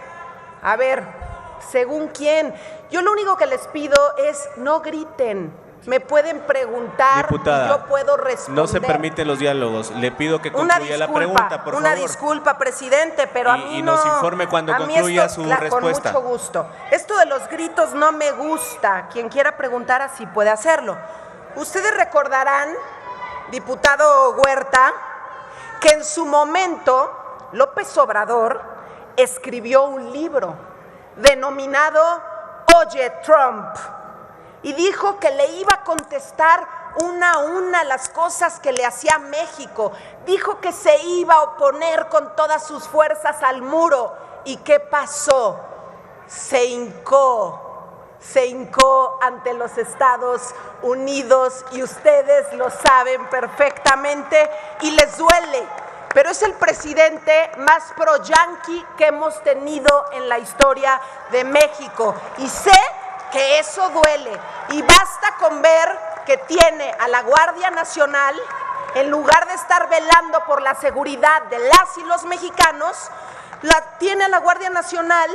según quién, yo lo único que les pido es no griten. Me pueden preguntar, diputada, y yo puedo responder. No se permiten los diálogos. Le pido que concluya la pregunta, por favor. Una disculpa, presidente, pero a mí no. Y nos informe cuando concluya su respuesta. Con mucho gusto. Esto de los gritos no me gusta. Quien quiera preguntar así puede hacerlo. Ustedes recordarán, diputado Huerta, que en su momento López Obrador escribió un libro denominado Oye Trump, y dijo que le iba a contestar una a una las cosas que le hacía México. Dijo que se iba a oponer con todas sus fuerzas al muro. ¿Y qué pasó? Se hincó ante los Estados Unidos, y ustedes lo saben perfectamente y les duele. Pero es el presidente más pro-yanqui que hemos tenido en la historia de México. Y sé que eso duele, y basta con ver que tiene a la Guardia Nacional, en lugar de estar velando por la seguridad de las y los mexicanos, tiene a la Guardia Nacional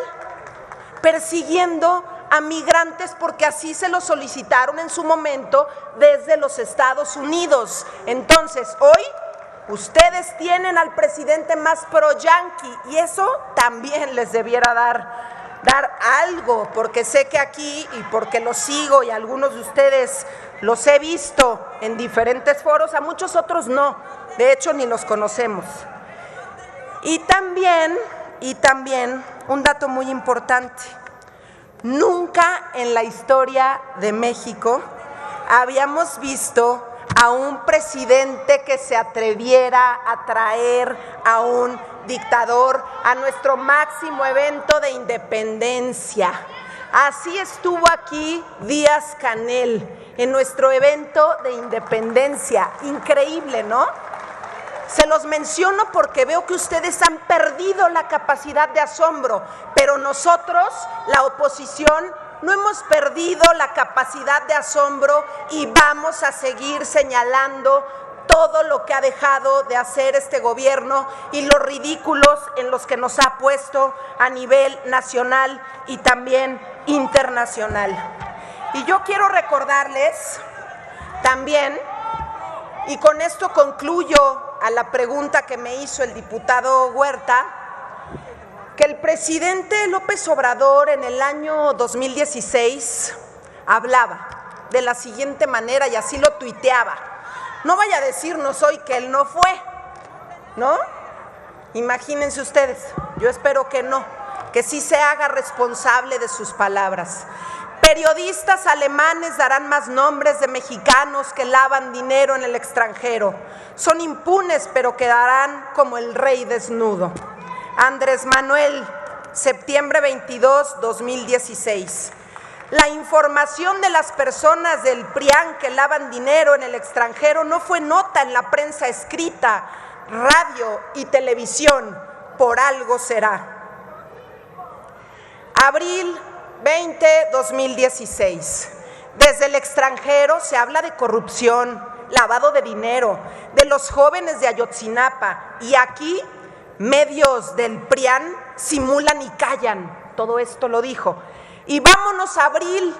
persiguiendo a migrantes porque así se lo solicitaron en su momento desde los Estados Unidos. Entonces, hoy Ustedes tienen al presidente más pro-yanqui y eso también les debiera dar algo, porque sé que aquí, y porque los sigo y algunos de ustedes los he visto en diferentes foros, a muchos otros no, de hecho ni los conocemos. Y también un dato muy importante, nunca en la historia de México habíamos visto a un presidente que se atreviera a traer a un dictador a nuestro máximo evento de independencia. Así estuvo aquí Díaz-Canel en nuestro evento de independencia. Increíble, ¿no? Se los menciono porque veo que ustedes han perdido la capacidad de asombro, pero nosotros, la oposición, no hemos perdido la capacidad de asombro y vamos a seguir señalando todo lo que ha dejado de hacer este gobierno y los ridículos en los que nos ha puesto a nivel nacional y también internacional. Y yo quiero recordarles también, y con esto concluyo a la pregunta que me hizo el diputado Huerta, que el presidente López Obrador en el año 2016 hablaba de la siguiente manera y así lo tuiteaba. No vaya a decirnos hoy que él no fue, ¿no? Imagínense ustedes, yo espero que no, que sí se haga responsable de sus palabras. Periodistas alemanes darán más nombres de mexicanos que lavan dinero en el extranjero. Son impunes, pero quedarán como el rey desnudo. Andrés Manuel, septiembre 22, 2016. La información de las personas del PRIAN que lavan dinero en el extranjero no fue nota en la prensa escrita, radio y televisión. Por algo será. Abril 20, 2016. Desde el extranjero se habla de corrupción, lavado de dinero, de los jóvenes de Ayotzinapa, y aquí medios del PRIAN simulan y callan. Todo esto lo dijo. Y vámonos a abril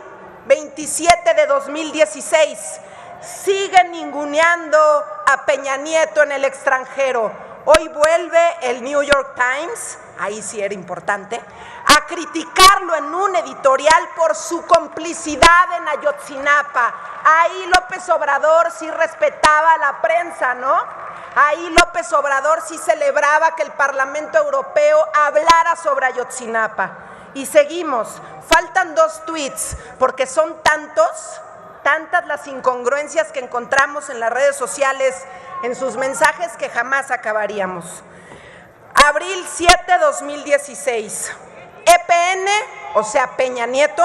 27 de 2016. Siguen ninguneando a Peña Nieto en el extranjero. Hoy vuelve el New York Times, ahí sí era importante, a criticarlo en un editorial por su complicidad en Ayotzinapa. Ahí López Obrador sí respetaba a la prensa, ¿no? Ahí López Obrador sí celebraba que el Parlamento Europeo hablara sobre Ayotzinapa. Y seguimos, faltan 2 tweets, porque son tantas las incongruencias que encontramos en las redes sociales, en sus mensajes, que jamás acabaríamos. Abril 7, 2016. EPN, o sea Peña Nieto,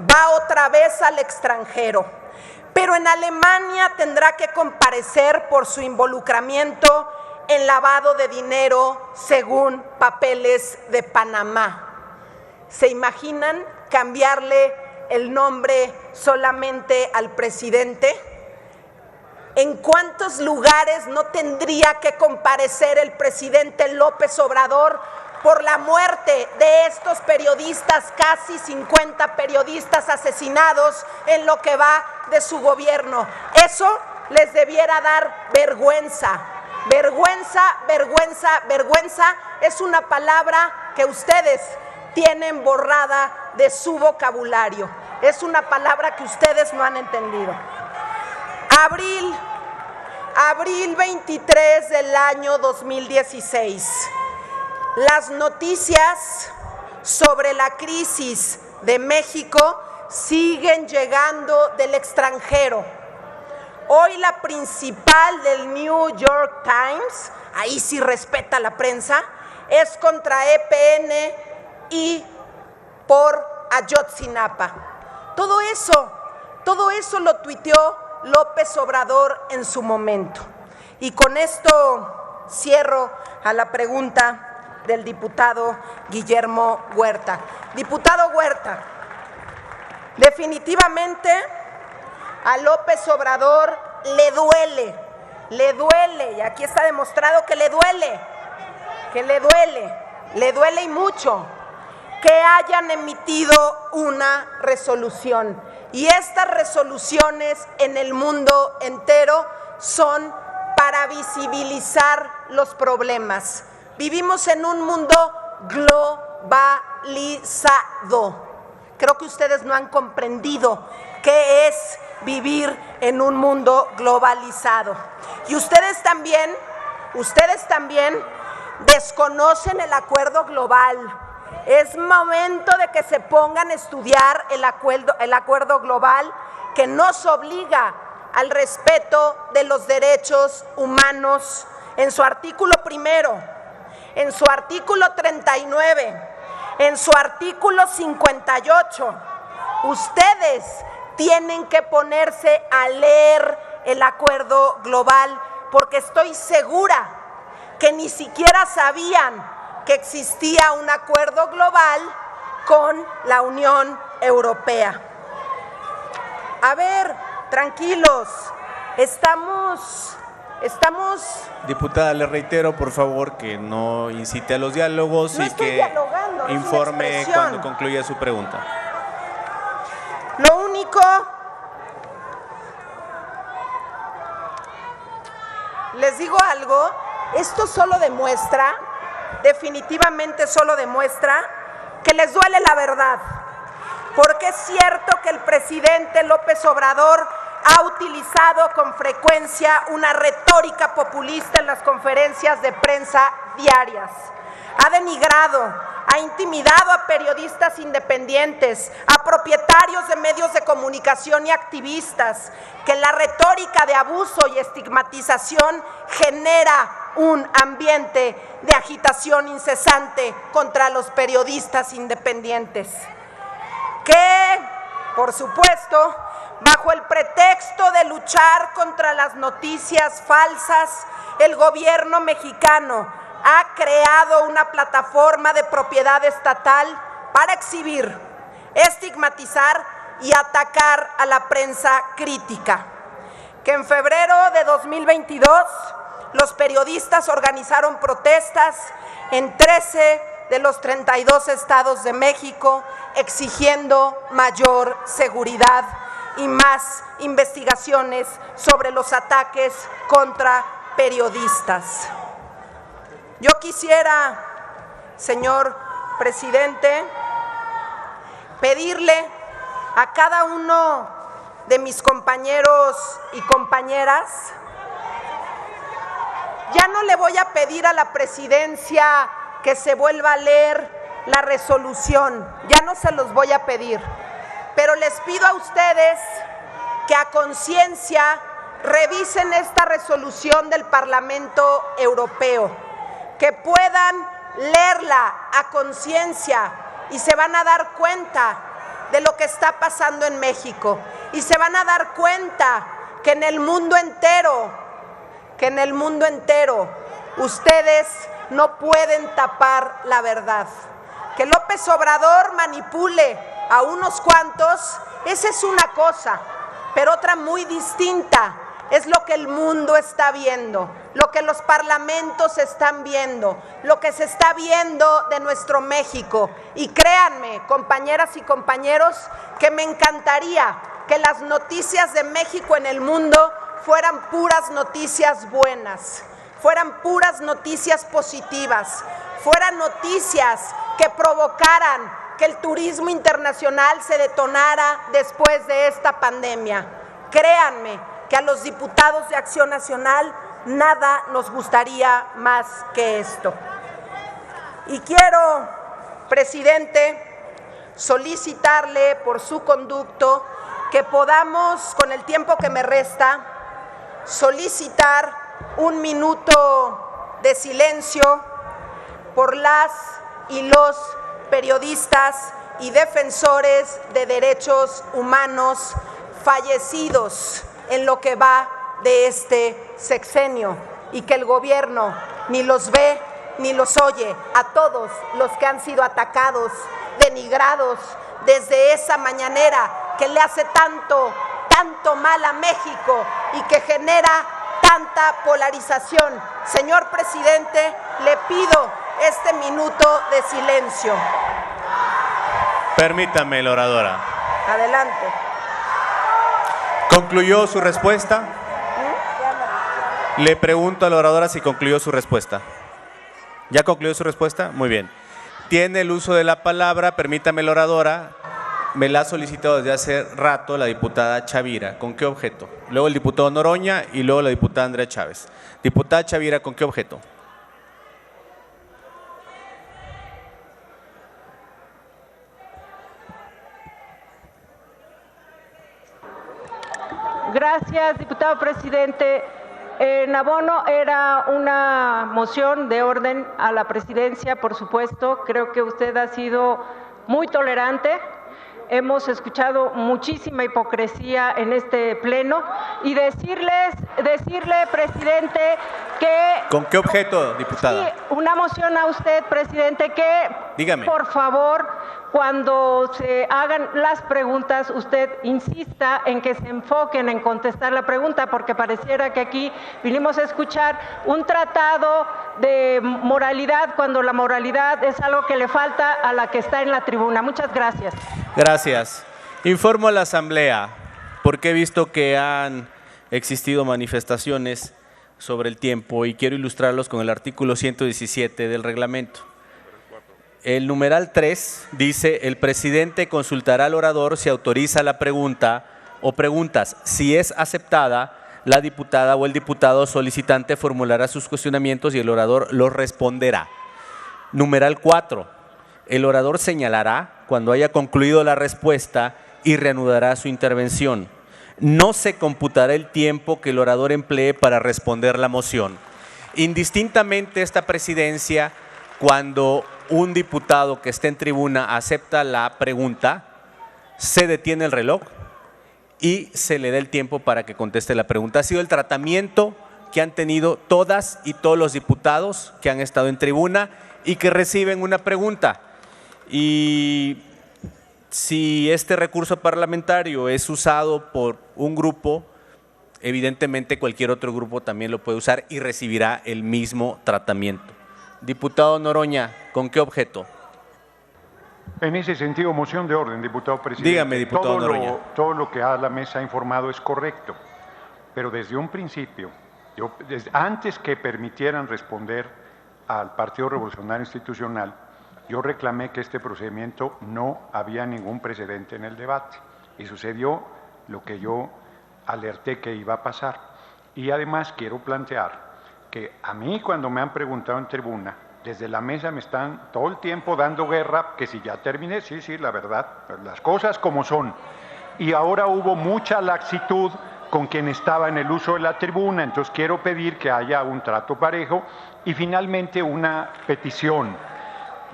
va otra vez al extranjero, pero en Alemania tendrá que comparecer por su involucramiento en lavado de dinero según papeles de Panamá. ¿Se imaginan cambiarle el nombre solamente al presidente? ¿En cuántos lugares no tendría que comparecer el presidente López Obrador por la muerte de estos periodistas, casi 50 periodistas asesinados en lo que va de su gobierno? Eso les debiera dar vergüenza. Vergüenza, vergüenza, vergüenza es una palabra que ustedes tienen borrada de su vocabulario. Es una palabra que ustedes no han entendido. Abril 23 del año 2016. Las noticias sobre la crisis de México siguen llegando del extranjero. Hoy la principal del New York Times, ahí sí respeta la prensa, es contra EPN y por Ayotzinapa. Todo eso lo tuiteó López Obrador en su momento. Y con esto cierro a la pregunta del diputado Guillermo Huerta. Diputado Huerta, definitivamente a López Obrador le duele, y aquí está demostrado que le duele y mucho que hayan emitido una resolución. Y estas resoluciones en el mundo entero son para visibilizar los problemas. Vivimos en un mundo globalizado. Creo que ustedes no han comprendido qué es vivir en un mundo globalizado. Y ustedes también desconocen el acuerdo global. Es momento de que se pongan a estudiar el acuerdo global que nos obliga al respeto de los derechos humanos en su artículo 1, en su artículo 39, en su artículo 58. Ustedes tienen que ponerse a leer el acuerdo global, porque estoy segura que ni siquiera sabían que existía un acuerdo global con la Unión Europea. A ver, tranquilos, estamos... Diputada, le reitero, por favor, que no incite a los diálogos No y estoy que dialogando, es una informe expresión. cuando concluya su pregunta. Lo único, les digo algo, esto solo demuestra, definitivamente solo demuestra que les duele la verdad, porque es cierto que el presidente López Obrador ha utilizado con frecuencia una retórica populista en las conferencias de prensa diarias. Ha denigrado, ha intimidado a periodistas independientes, a propietarios de medios de comunicación y activistas, que la retórica de abuso y estigmatización genera un ambiente de agitación incesante contra los periodistas independientes. Que, por supuesto, bajo el pretexto de luchar contra las noticias falsas, el gobierno mexicano ha creado una plataforma de propiedad estatal para exhibir, estigmatizar y atacar a la prensa crítica. Que en febrero de 2022 los periodistas organizaron protestas en 13 de los 32 estados de México, exigiendo mayor seguridad y más investigaciones sobre los ataques contra periodistas. Yo quisiera, señor presidente, pedirle a cada uno de mis compañeros y compañeras, ya no le voy a pedir a la presidencia que se vuelva a leer la resolución, ya no se los voy a pedir, pero les pido a ustedes que a conciencia revisen esta resolución del Parlamento Europeo, que puedan leerla a conciencia y se van a dar cuenta de lo que está pasando en México y se van a dar cuenta que en el mundo entero, ustedes no pueden tapar la verdad. Que López Obrador manipule a unos cuantos, esa es una cosa, pero otra muy distinta es lo que el mundo está viendo, lo que los parlamentos están viendo, lo que se está viendo de nuestro México. Y créanme, compañeras y compañeros, que me encantaría que las noticias de México en el mundo fueran puras noticias buenas, fueran puras noticias positivas, fueran noticias que provocaran que el turismo internacional se detonara después de esta pandemia. Créanme que a los diputados de Acción Nacional nada nos gustaría más que esto. Y quiero, presidente, solicitarle por su conducto que podamos, con el tiempo que me resta, solicitar 1 minuto de silencio por las y los periodistas y defensores de derechos humanos fallecidos en lo que va de este sexenio, y que el gobierno ni los ve ni los oye, a todos los que han sido atacados, denigrados desde esa mañanera que le hace tanto mal a México y que genera tanta polarización. Señor presidente, le pido este minuto de silencio. Permítame, la oradora. Adelante. ¿Concluyó su respuesta? Le pregunto a la oradora si concluyó su respuesta. ¿Ya concluyó su respuesta? Muy bien. Tiene el uso de la palabra, permítame la oradora, me la ha solicitado desde hace rato la diputada Chavira. ¿Con qué objeto? Luego el diputado Noroña y luego la diputada Andrea Chávez. Diputada Chavira, ¿con qué objeto? Gracias, diputado presidente. En abono era una moción de orden a la presidencia, por supuesto. Creo que usted ha sido muy tolerante. Hemos escuchado muchísima hipocresía en este pleno y decirle, presidente, que… ¿Con qué objeto, diputada? Sí, una moción a usted, presidente, que… Dígame. Por favor, cuando se hagan las preguntas, usted insista en que se enfoquen en contestar la pregunta, porque pareciera que aquí vinimos a escuchar un tratado de moralidad, cuando la moralidad es algo que le falta a la que está en la tribuna. Muchas gracias. Gracias. Informo a la Asamblea, porque he visto que han existido manifestaciones sobre el tiempo y quiero ilustrarlos con el artículo 117 del reglamento. El numeral 3 dice: el presidente consultará al orador si autoriza la pregunta o preguntas. Si es aceptada, la diputada o el diputado solicitante formulará sus cuestionamientos y el orador los responderá. Numeral 4. El orador señalará cuando haya concluido la respuesta y reanudará su intervención. No se computará el tiempo que el orador emplee para responder la moción. Indistintamente esta presidencia, cuando un diputado que esté en tribuna acepta la pregunta, se detiene el reloj y se le da el tiempo para que conteste la pregunta. Ha sido el tratamiento que han tenido todas y todos los diputados que han estado en tribuna y que reciben una pregunta. Y si este recurso parlamentario es usado por un grupo, evidentemente cualquier otro grupo también lo puede usar y recibirá el mismo tratamiento. Diputado Noroña, ¿con qué objeto? En ese sentido, moción de orden, diputado presidente. Dígame, diputado Noroña. Todo lo que la mesa ha informado es correcto, pero desde un principio, antes que permitieran responder al Partido Revolucionario Institucional, yo reclamé que este procedimiento no había ningún precedente en el debate y sucedió lo que yo alerté que iba a pasar. Y además quiero plantear que a mí, cuando me han preguntado en tribuna, desde la mesa me están todo el tiempo dando guerra, que si ya terminé, sí, la verdad, las cosas como son. Y ahora hubo mucha laxitud con quien estaba en el uso de la tribuna, entonces quiero pedir que haya un trato parejo. Y finalmente una petición.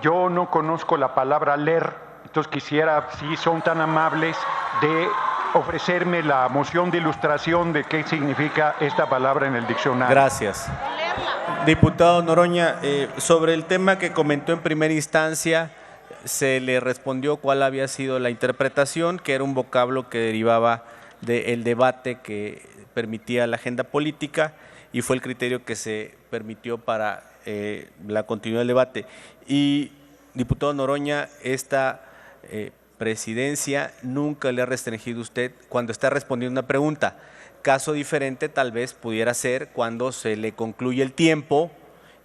Yo no conozco la palabra leer, entonces quisiera, si son tan amables, de ofrecerme la moción de ilustración de qué significa esta palabra en el diccionario. Gracias. Diputado Noroña, sobre el tema que comentó en primera instancia, se le respondió cuál había sido la interpretación, que era un vocablo que derivaba del debate que permitía la agenda política y fue el criterio que se permitió para la continuidad del debate. Y, diputado Noroña, esta presidencia nunca le ha restringido a usted cuando está respondiendo una pregunta. Caso diferente tal vez pudiera ser cuando se le concluye el tiempo,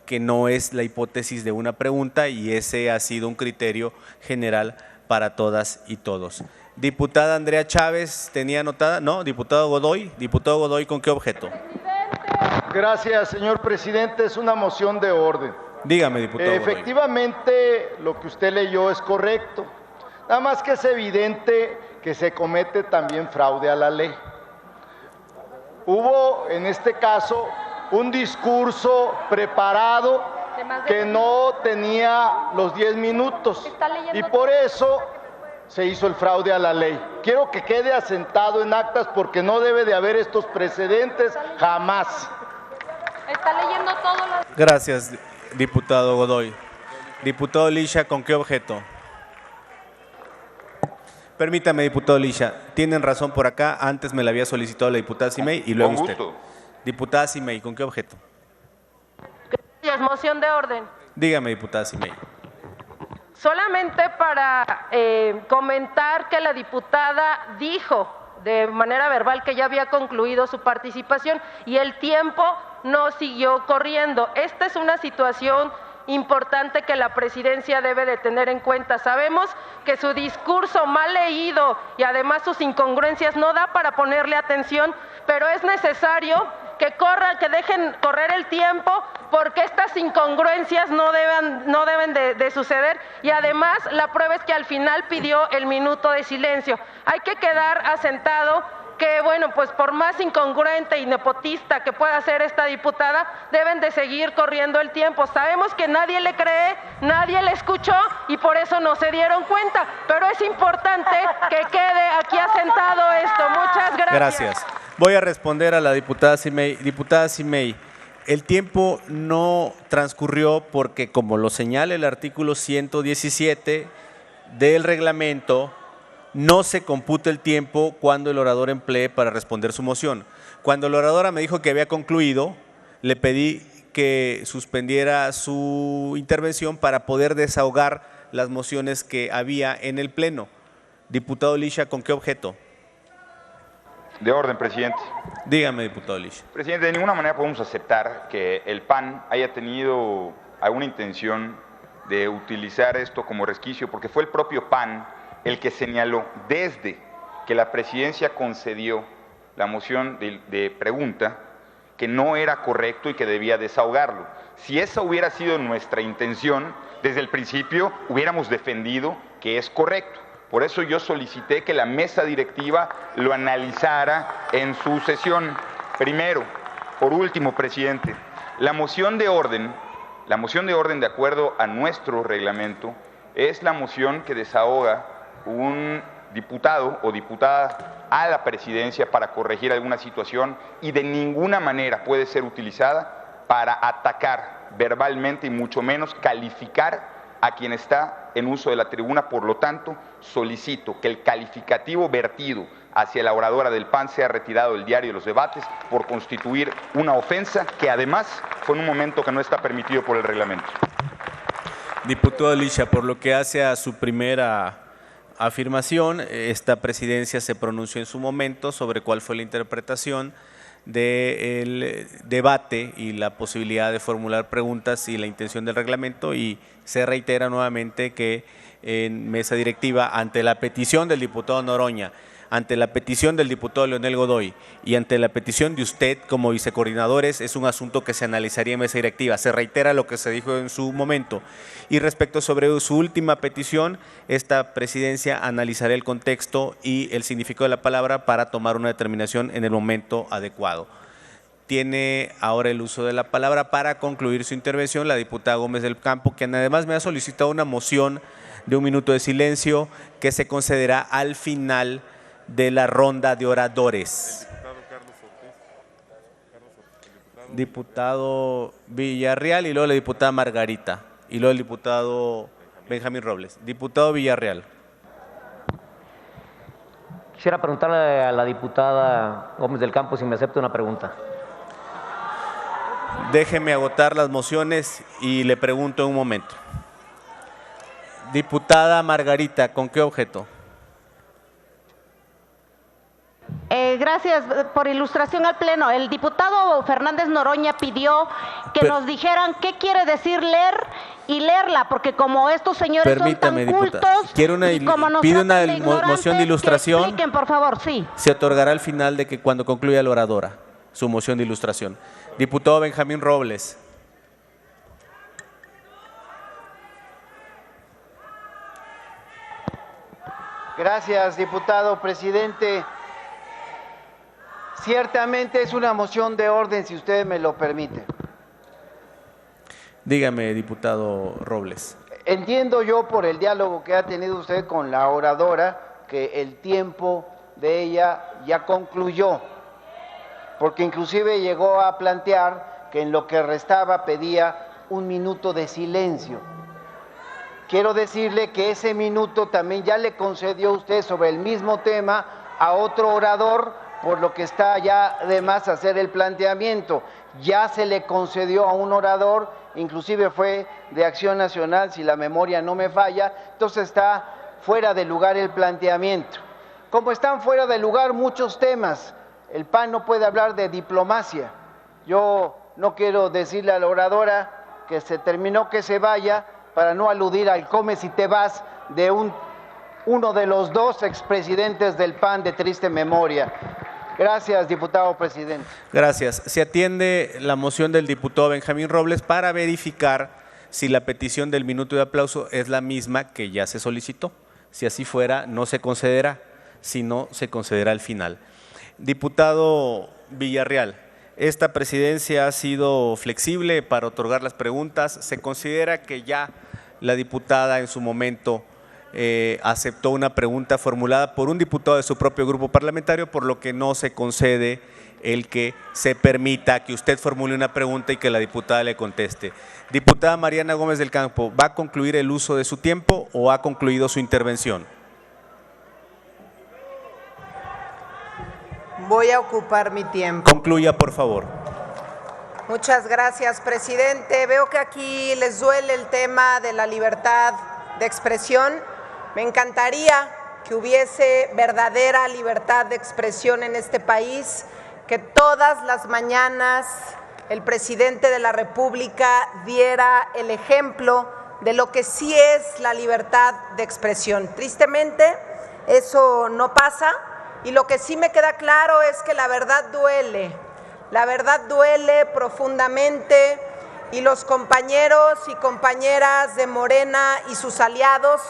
que no es la hipótesis de una pregunta, y ese ha sido un criterio general para todas y todos. Diputada Andrea Chávez, ¿tenía anotada? No. Diputado Godoy. Diputado Godoy, ¿con qué objeto? Gracias, señor presidente. Es una moción de orden. Dígame, diputado Godoy. Efectivamente, lo que usted leyó es correcto. Nada más que es evidente que se comete también fraude a la ley. Hubo, en este caso, un discurso preparado que no tenía los 10 minutos y por eso se hizo el fraude a la ley. Quiero que quede asentado en actas porque no debe de haber estos precedentes jamás. Está leyendo todos los… Gracias, diputado Godoy. Diputado Lisha, ¿con qué objeto? Permítame, diputado Lisha, tienen razón por acá, antes me la había solicitado la diputada Simei y luego usted. Diputada Simei, ¿con qué objeto? Gracias, moción de orden. Dígame, diputada Simei. Solamente para comentar que la diputada dijo de manera verbal que ya había concluido su participación y el tiempo no siguió corriendo. Esta es una situación importante que la presidencia debe de tener en cuenta. Sabemos que su discurso mal leído y además sus incongruencias no da para ponerle atención, pero es necesario que dejen correr el tiempo, porque estas incongruencias no deben de suceder, y además la prueba es que al final pidió el minuto de silencio. Hay que quedar asentado que, bueno, pues por más incongruente y nepotista que pueda ser esta diputada, deben de seguir corriendo el tiempo. Sabemos que nadie le cree, nadie le escuchó y por eso no se dieron cuenta, pero es importante que quede aquí asentado esto. Muchas gracias. Gracias. Voy a responder a la diputada Simei. Diputada Simei, el tiempo no transcurrió porque, como lo señala el artículo 117 del reglamento, no se computa el tiempo cuando el orador emplee para responder su moción. Cuando la oradora me dijo que había concluido, le pedí que suspendiera su intervención para poder desahogar las mociones que había en el Pleno. Diputado Lisha, ¿con qué objeto? De orden, presidente. Dígame, diputado Lisha. Presidente, de ninguna manera podemos aceptar que el PAN haya tenido alguna intención de utilizar esto como resquicio, porque fue el propio PAN el que señaló desde que la presidencia concedió la moción de pregunta que no era correcto y que debía desahogarlo. Si esa hubiera sido nuestra intención, desde el principio hubiéramos defendido que es correcto. Por eso yo solicité que la mesa directiva lo analizara en su sesión. Primero, por último, presidente, la moción de orden de acuerdo a nuestro reglamento es la moción que desahoga un diputado o diputada a la presidencia para corregir alguna situación y de ninguna manera puede ser utilizada para atacar verbalmente y mucho menos calificar a quien está en uso de la tribuna. Por lo tanto, solicito que el calificativo vertido hacia la oradora del PAN sea retirado del diario de los debates por constituir una ofensa que además fue en un momento que no está permitido por el reglamento. Diputado Lisha, por lo que hace a su primera afirmación, esta presidencia se pronunció en su momento sobre cuál fue la interpretación del debate y la posibilidad de formular preguntas y la intención del reglamento, y se reitera nuevamente que en mesa directiva, ante la petición del diputado Noroña, ante la petición del diputado Leonel Godoy y ante la petición de usted como vicecoordinadores, es un asunto que se analizaría en mesa directiva. Se reitera lo que se dijo en su momento. Y respecto sobre su última petición, esta presidencia analizará el contexto y el significado de la palabra para tomar una determinación en el momento adecuado. Tiene ahora el uso de la palabra para concluir su intervención la diputada Gómez del Campo, quien además me ha solicitado una moción de 1 minuto de silencio que se concederá al final de la ronda de oradores. Diputado Villarreal y luego la diputada Margarita y luego el diputado Benjamín Robles. Diputado Villarreal. Quisiera preguntarle a la diputada Gómez del Campo si me acepta una pregunta. Déjeme agotar las mociones y le pregunto en un momento. Diputada Margarita, ¿con qué objeto? Gracias por ilustración al Pleno. El diputado Fernández Noroña pidió que nos dijeran qué quiere decir leer y leerla, porque como estos señores son tan cultos, pide una moción de ilustración. Que expliquen, por favor, sí. Se otorgará al final de que cuando concluya la oradora su moción de ilustración. Diputado Benjamín Robles. Gracias, diputado presidente. Ciertamente es una moción de orden, si usted me lo permite. Dígame, diputado Robles. Entiendo yo por el diálogo que ha tenido usted con la oradora que el tiempo de ella ya concluyó, porque inclusive llegó a plantear que en lo que restaba pedía 1 minuto de silencio. Quiero decirle que ese minuto también ya le concedió usted sobre el mismo tema a otro orador, por lo que está ya de más hacer el planteamiento. Ya se le concedió a un orador, inclusive fue de Acción Nacional, si la memoria no me falla, entonces está fuera de lugar el planteamiento. Como están fuera de lugar muchos temas, el PAN no puede hablar de diplomacia. Yo no quiero decirle a la oradora que se terminó, que se vaya, para no aludir al come si te vas de uno de los dos expresidentes del PAN de triste memoria. Gracias, diputado presidente. Gracias. Se atiende la moción del diputado Benjamín Robles para verificar si la petición del minuto de aplauso es la misma que ya se solicitó. Si así fuera, no se concederá, si no, se concederá al final. Diputado Villarreal, esta presidencia ha sido flexible para otorgar las preguntas. Se considera que ya la diputada en su momento aceptó una pregunta formulada por un diputado de su propio grupo parlamentario, por lo que no se concede el que se permita que usted formule una pregunta y que la diputada le conteste. Diputada Mariana Gómez del Campo, ¿va a concluir el uso de su tiempo o ha concluido su intervención? Voy a ocupar mi tiempo. Concluya, por favor. Muchas gracias, presidente. Veo que aquí les duele el tema de la libertad de expresión. Me encantaría que hubiese verdadera libertad de expresión en este país, que todas las mañanas el presidente de la República diera el ejemplo de lo que sí es la libertad de expresión. Tristemente, eso no pasa, y lo que sí me queda claro es que la verdad duele profundamente, y los compañeros y compañeras de Morena y sus aliados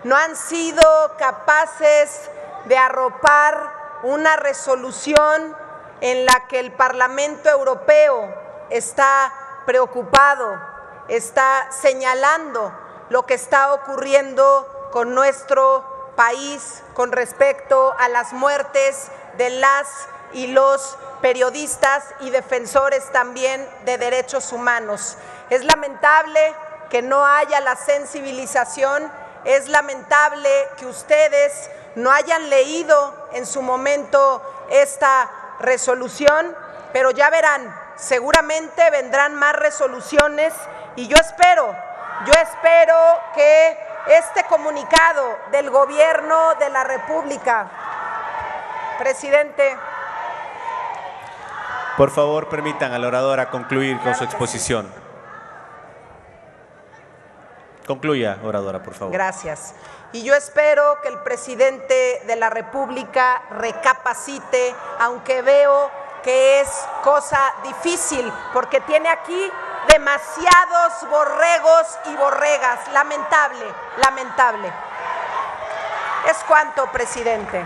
no han sido capaces de arropar una resolución en la que el Parlamento Europeo está preocupado, está señalando lo que está ocurriendo con nuestro país con respecto a las muertes de las y los periodistas y defensores también de derechos humanos. Es lamentable que no haya la sensibilización, es lamentable que ustedes no hayan leído en su momento esta resolución, pero ya verán, seguramente vendrán más resoluciones, y yo espero que este comunicado del Gobierno de la República, presidente. Por favor, permitan a la oradora concluir con su exposición. Concluya, oradora, por favor. Gracias. Y yo espero que el presidente de la República recapacite, aunque veo que es cosa difícil, porque tiene aquí demasiados borregos y borregas. Lamentable, lamentable. Es cuanto, presidente.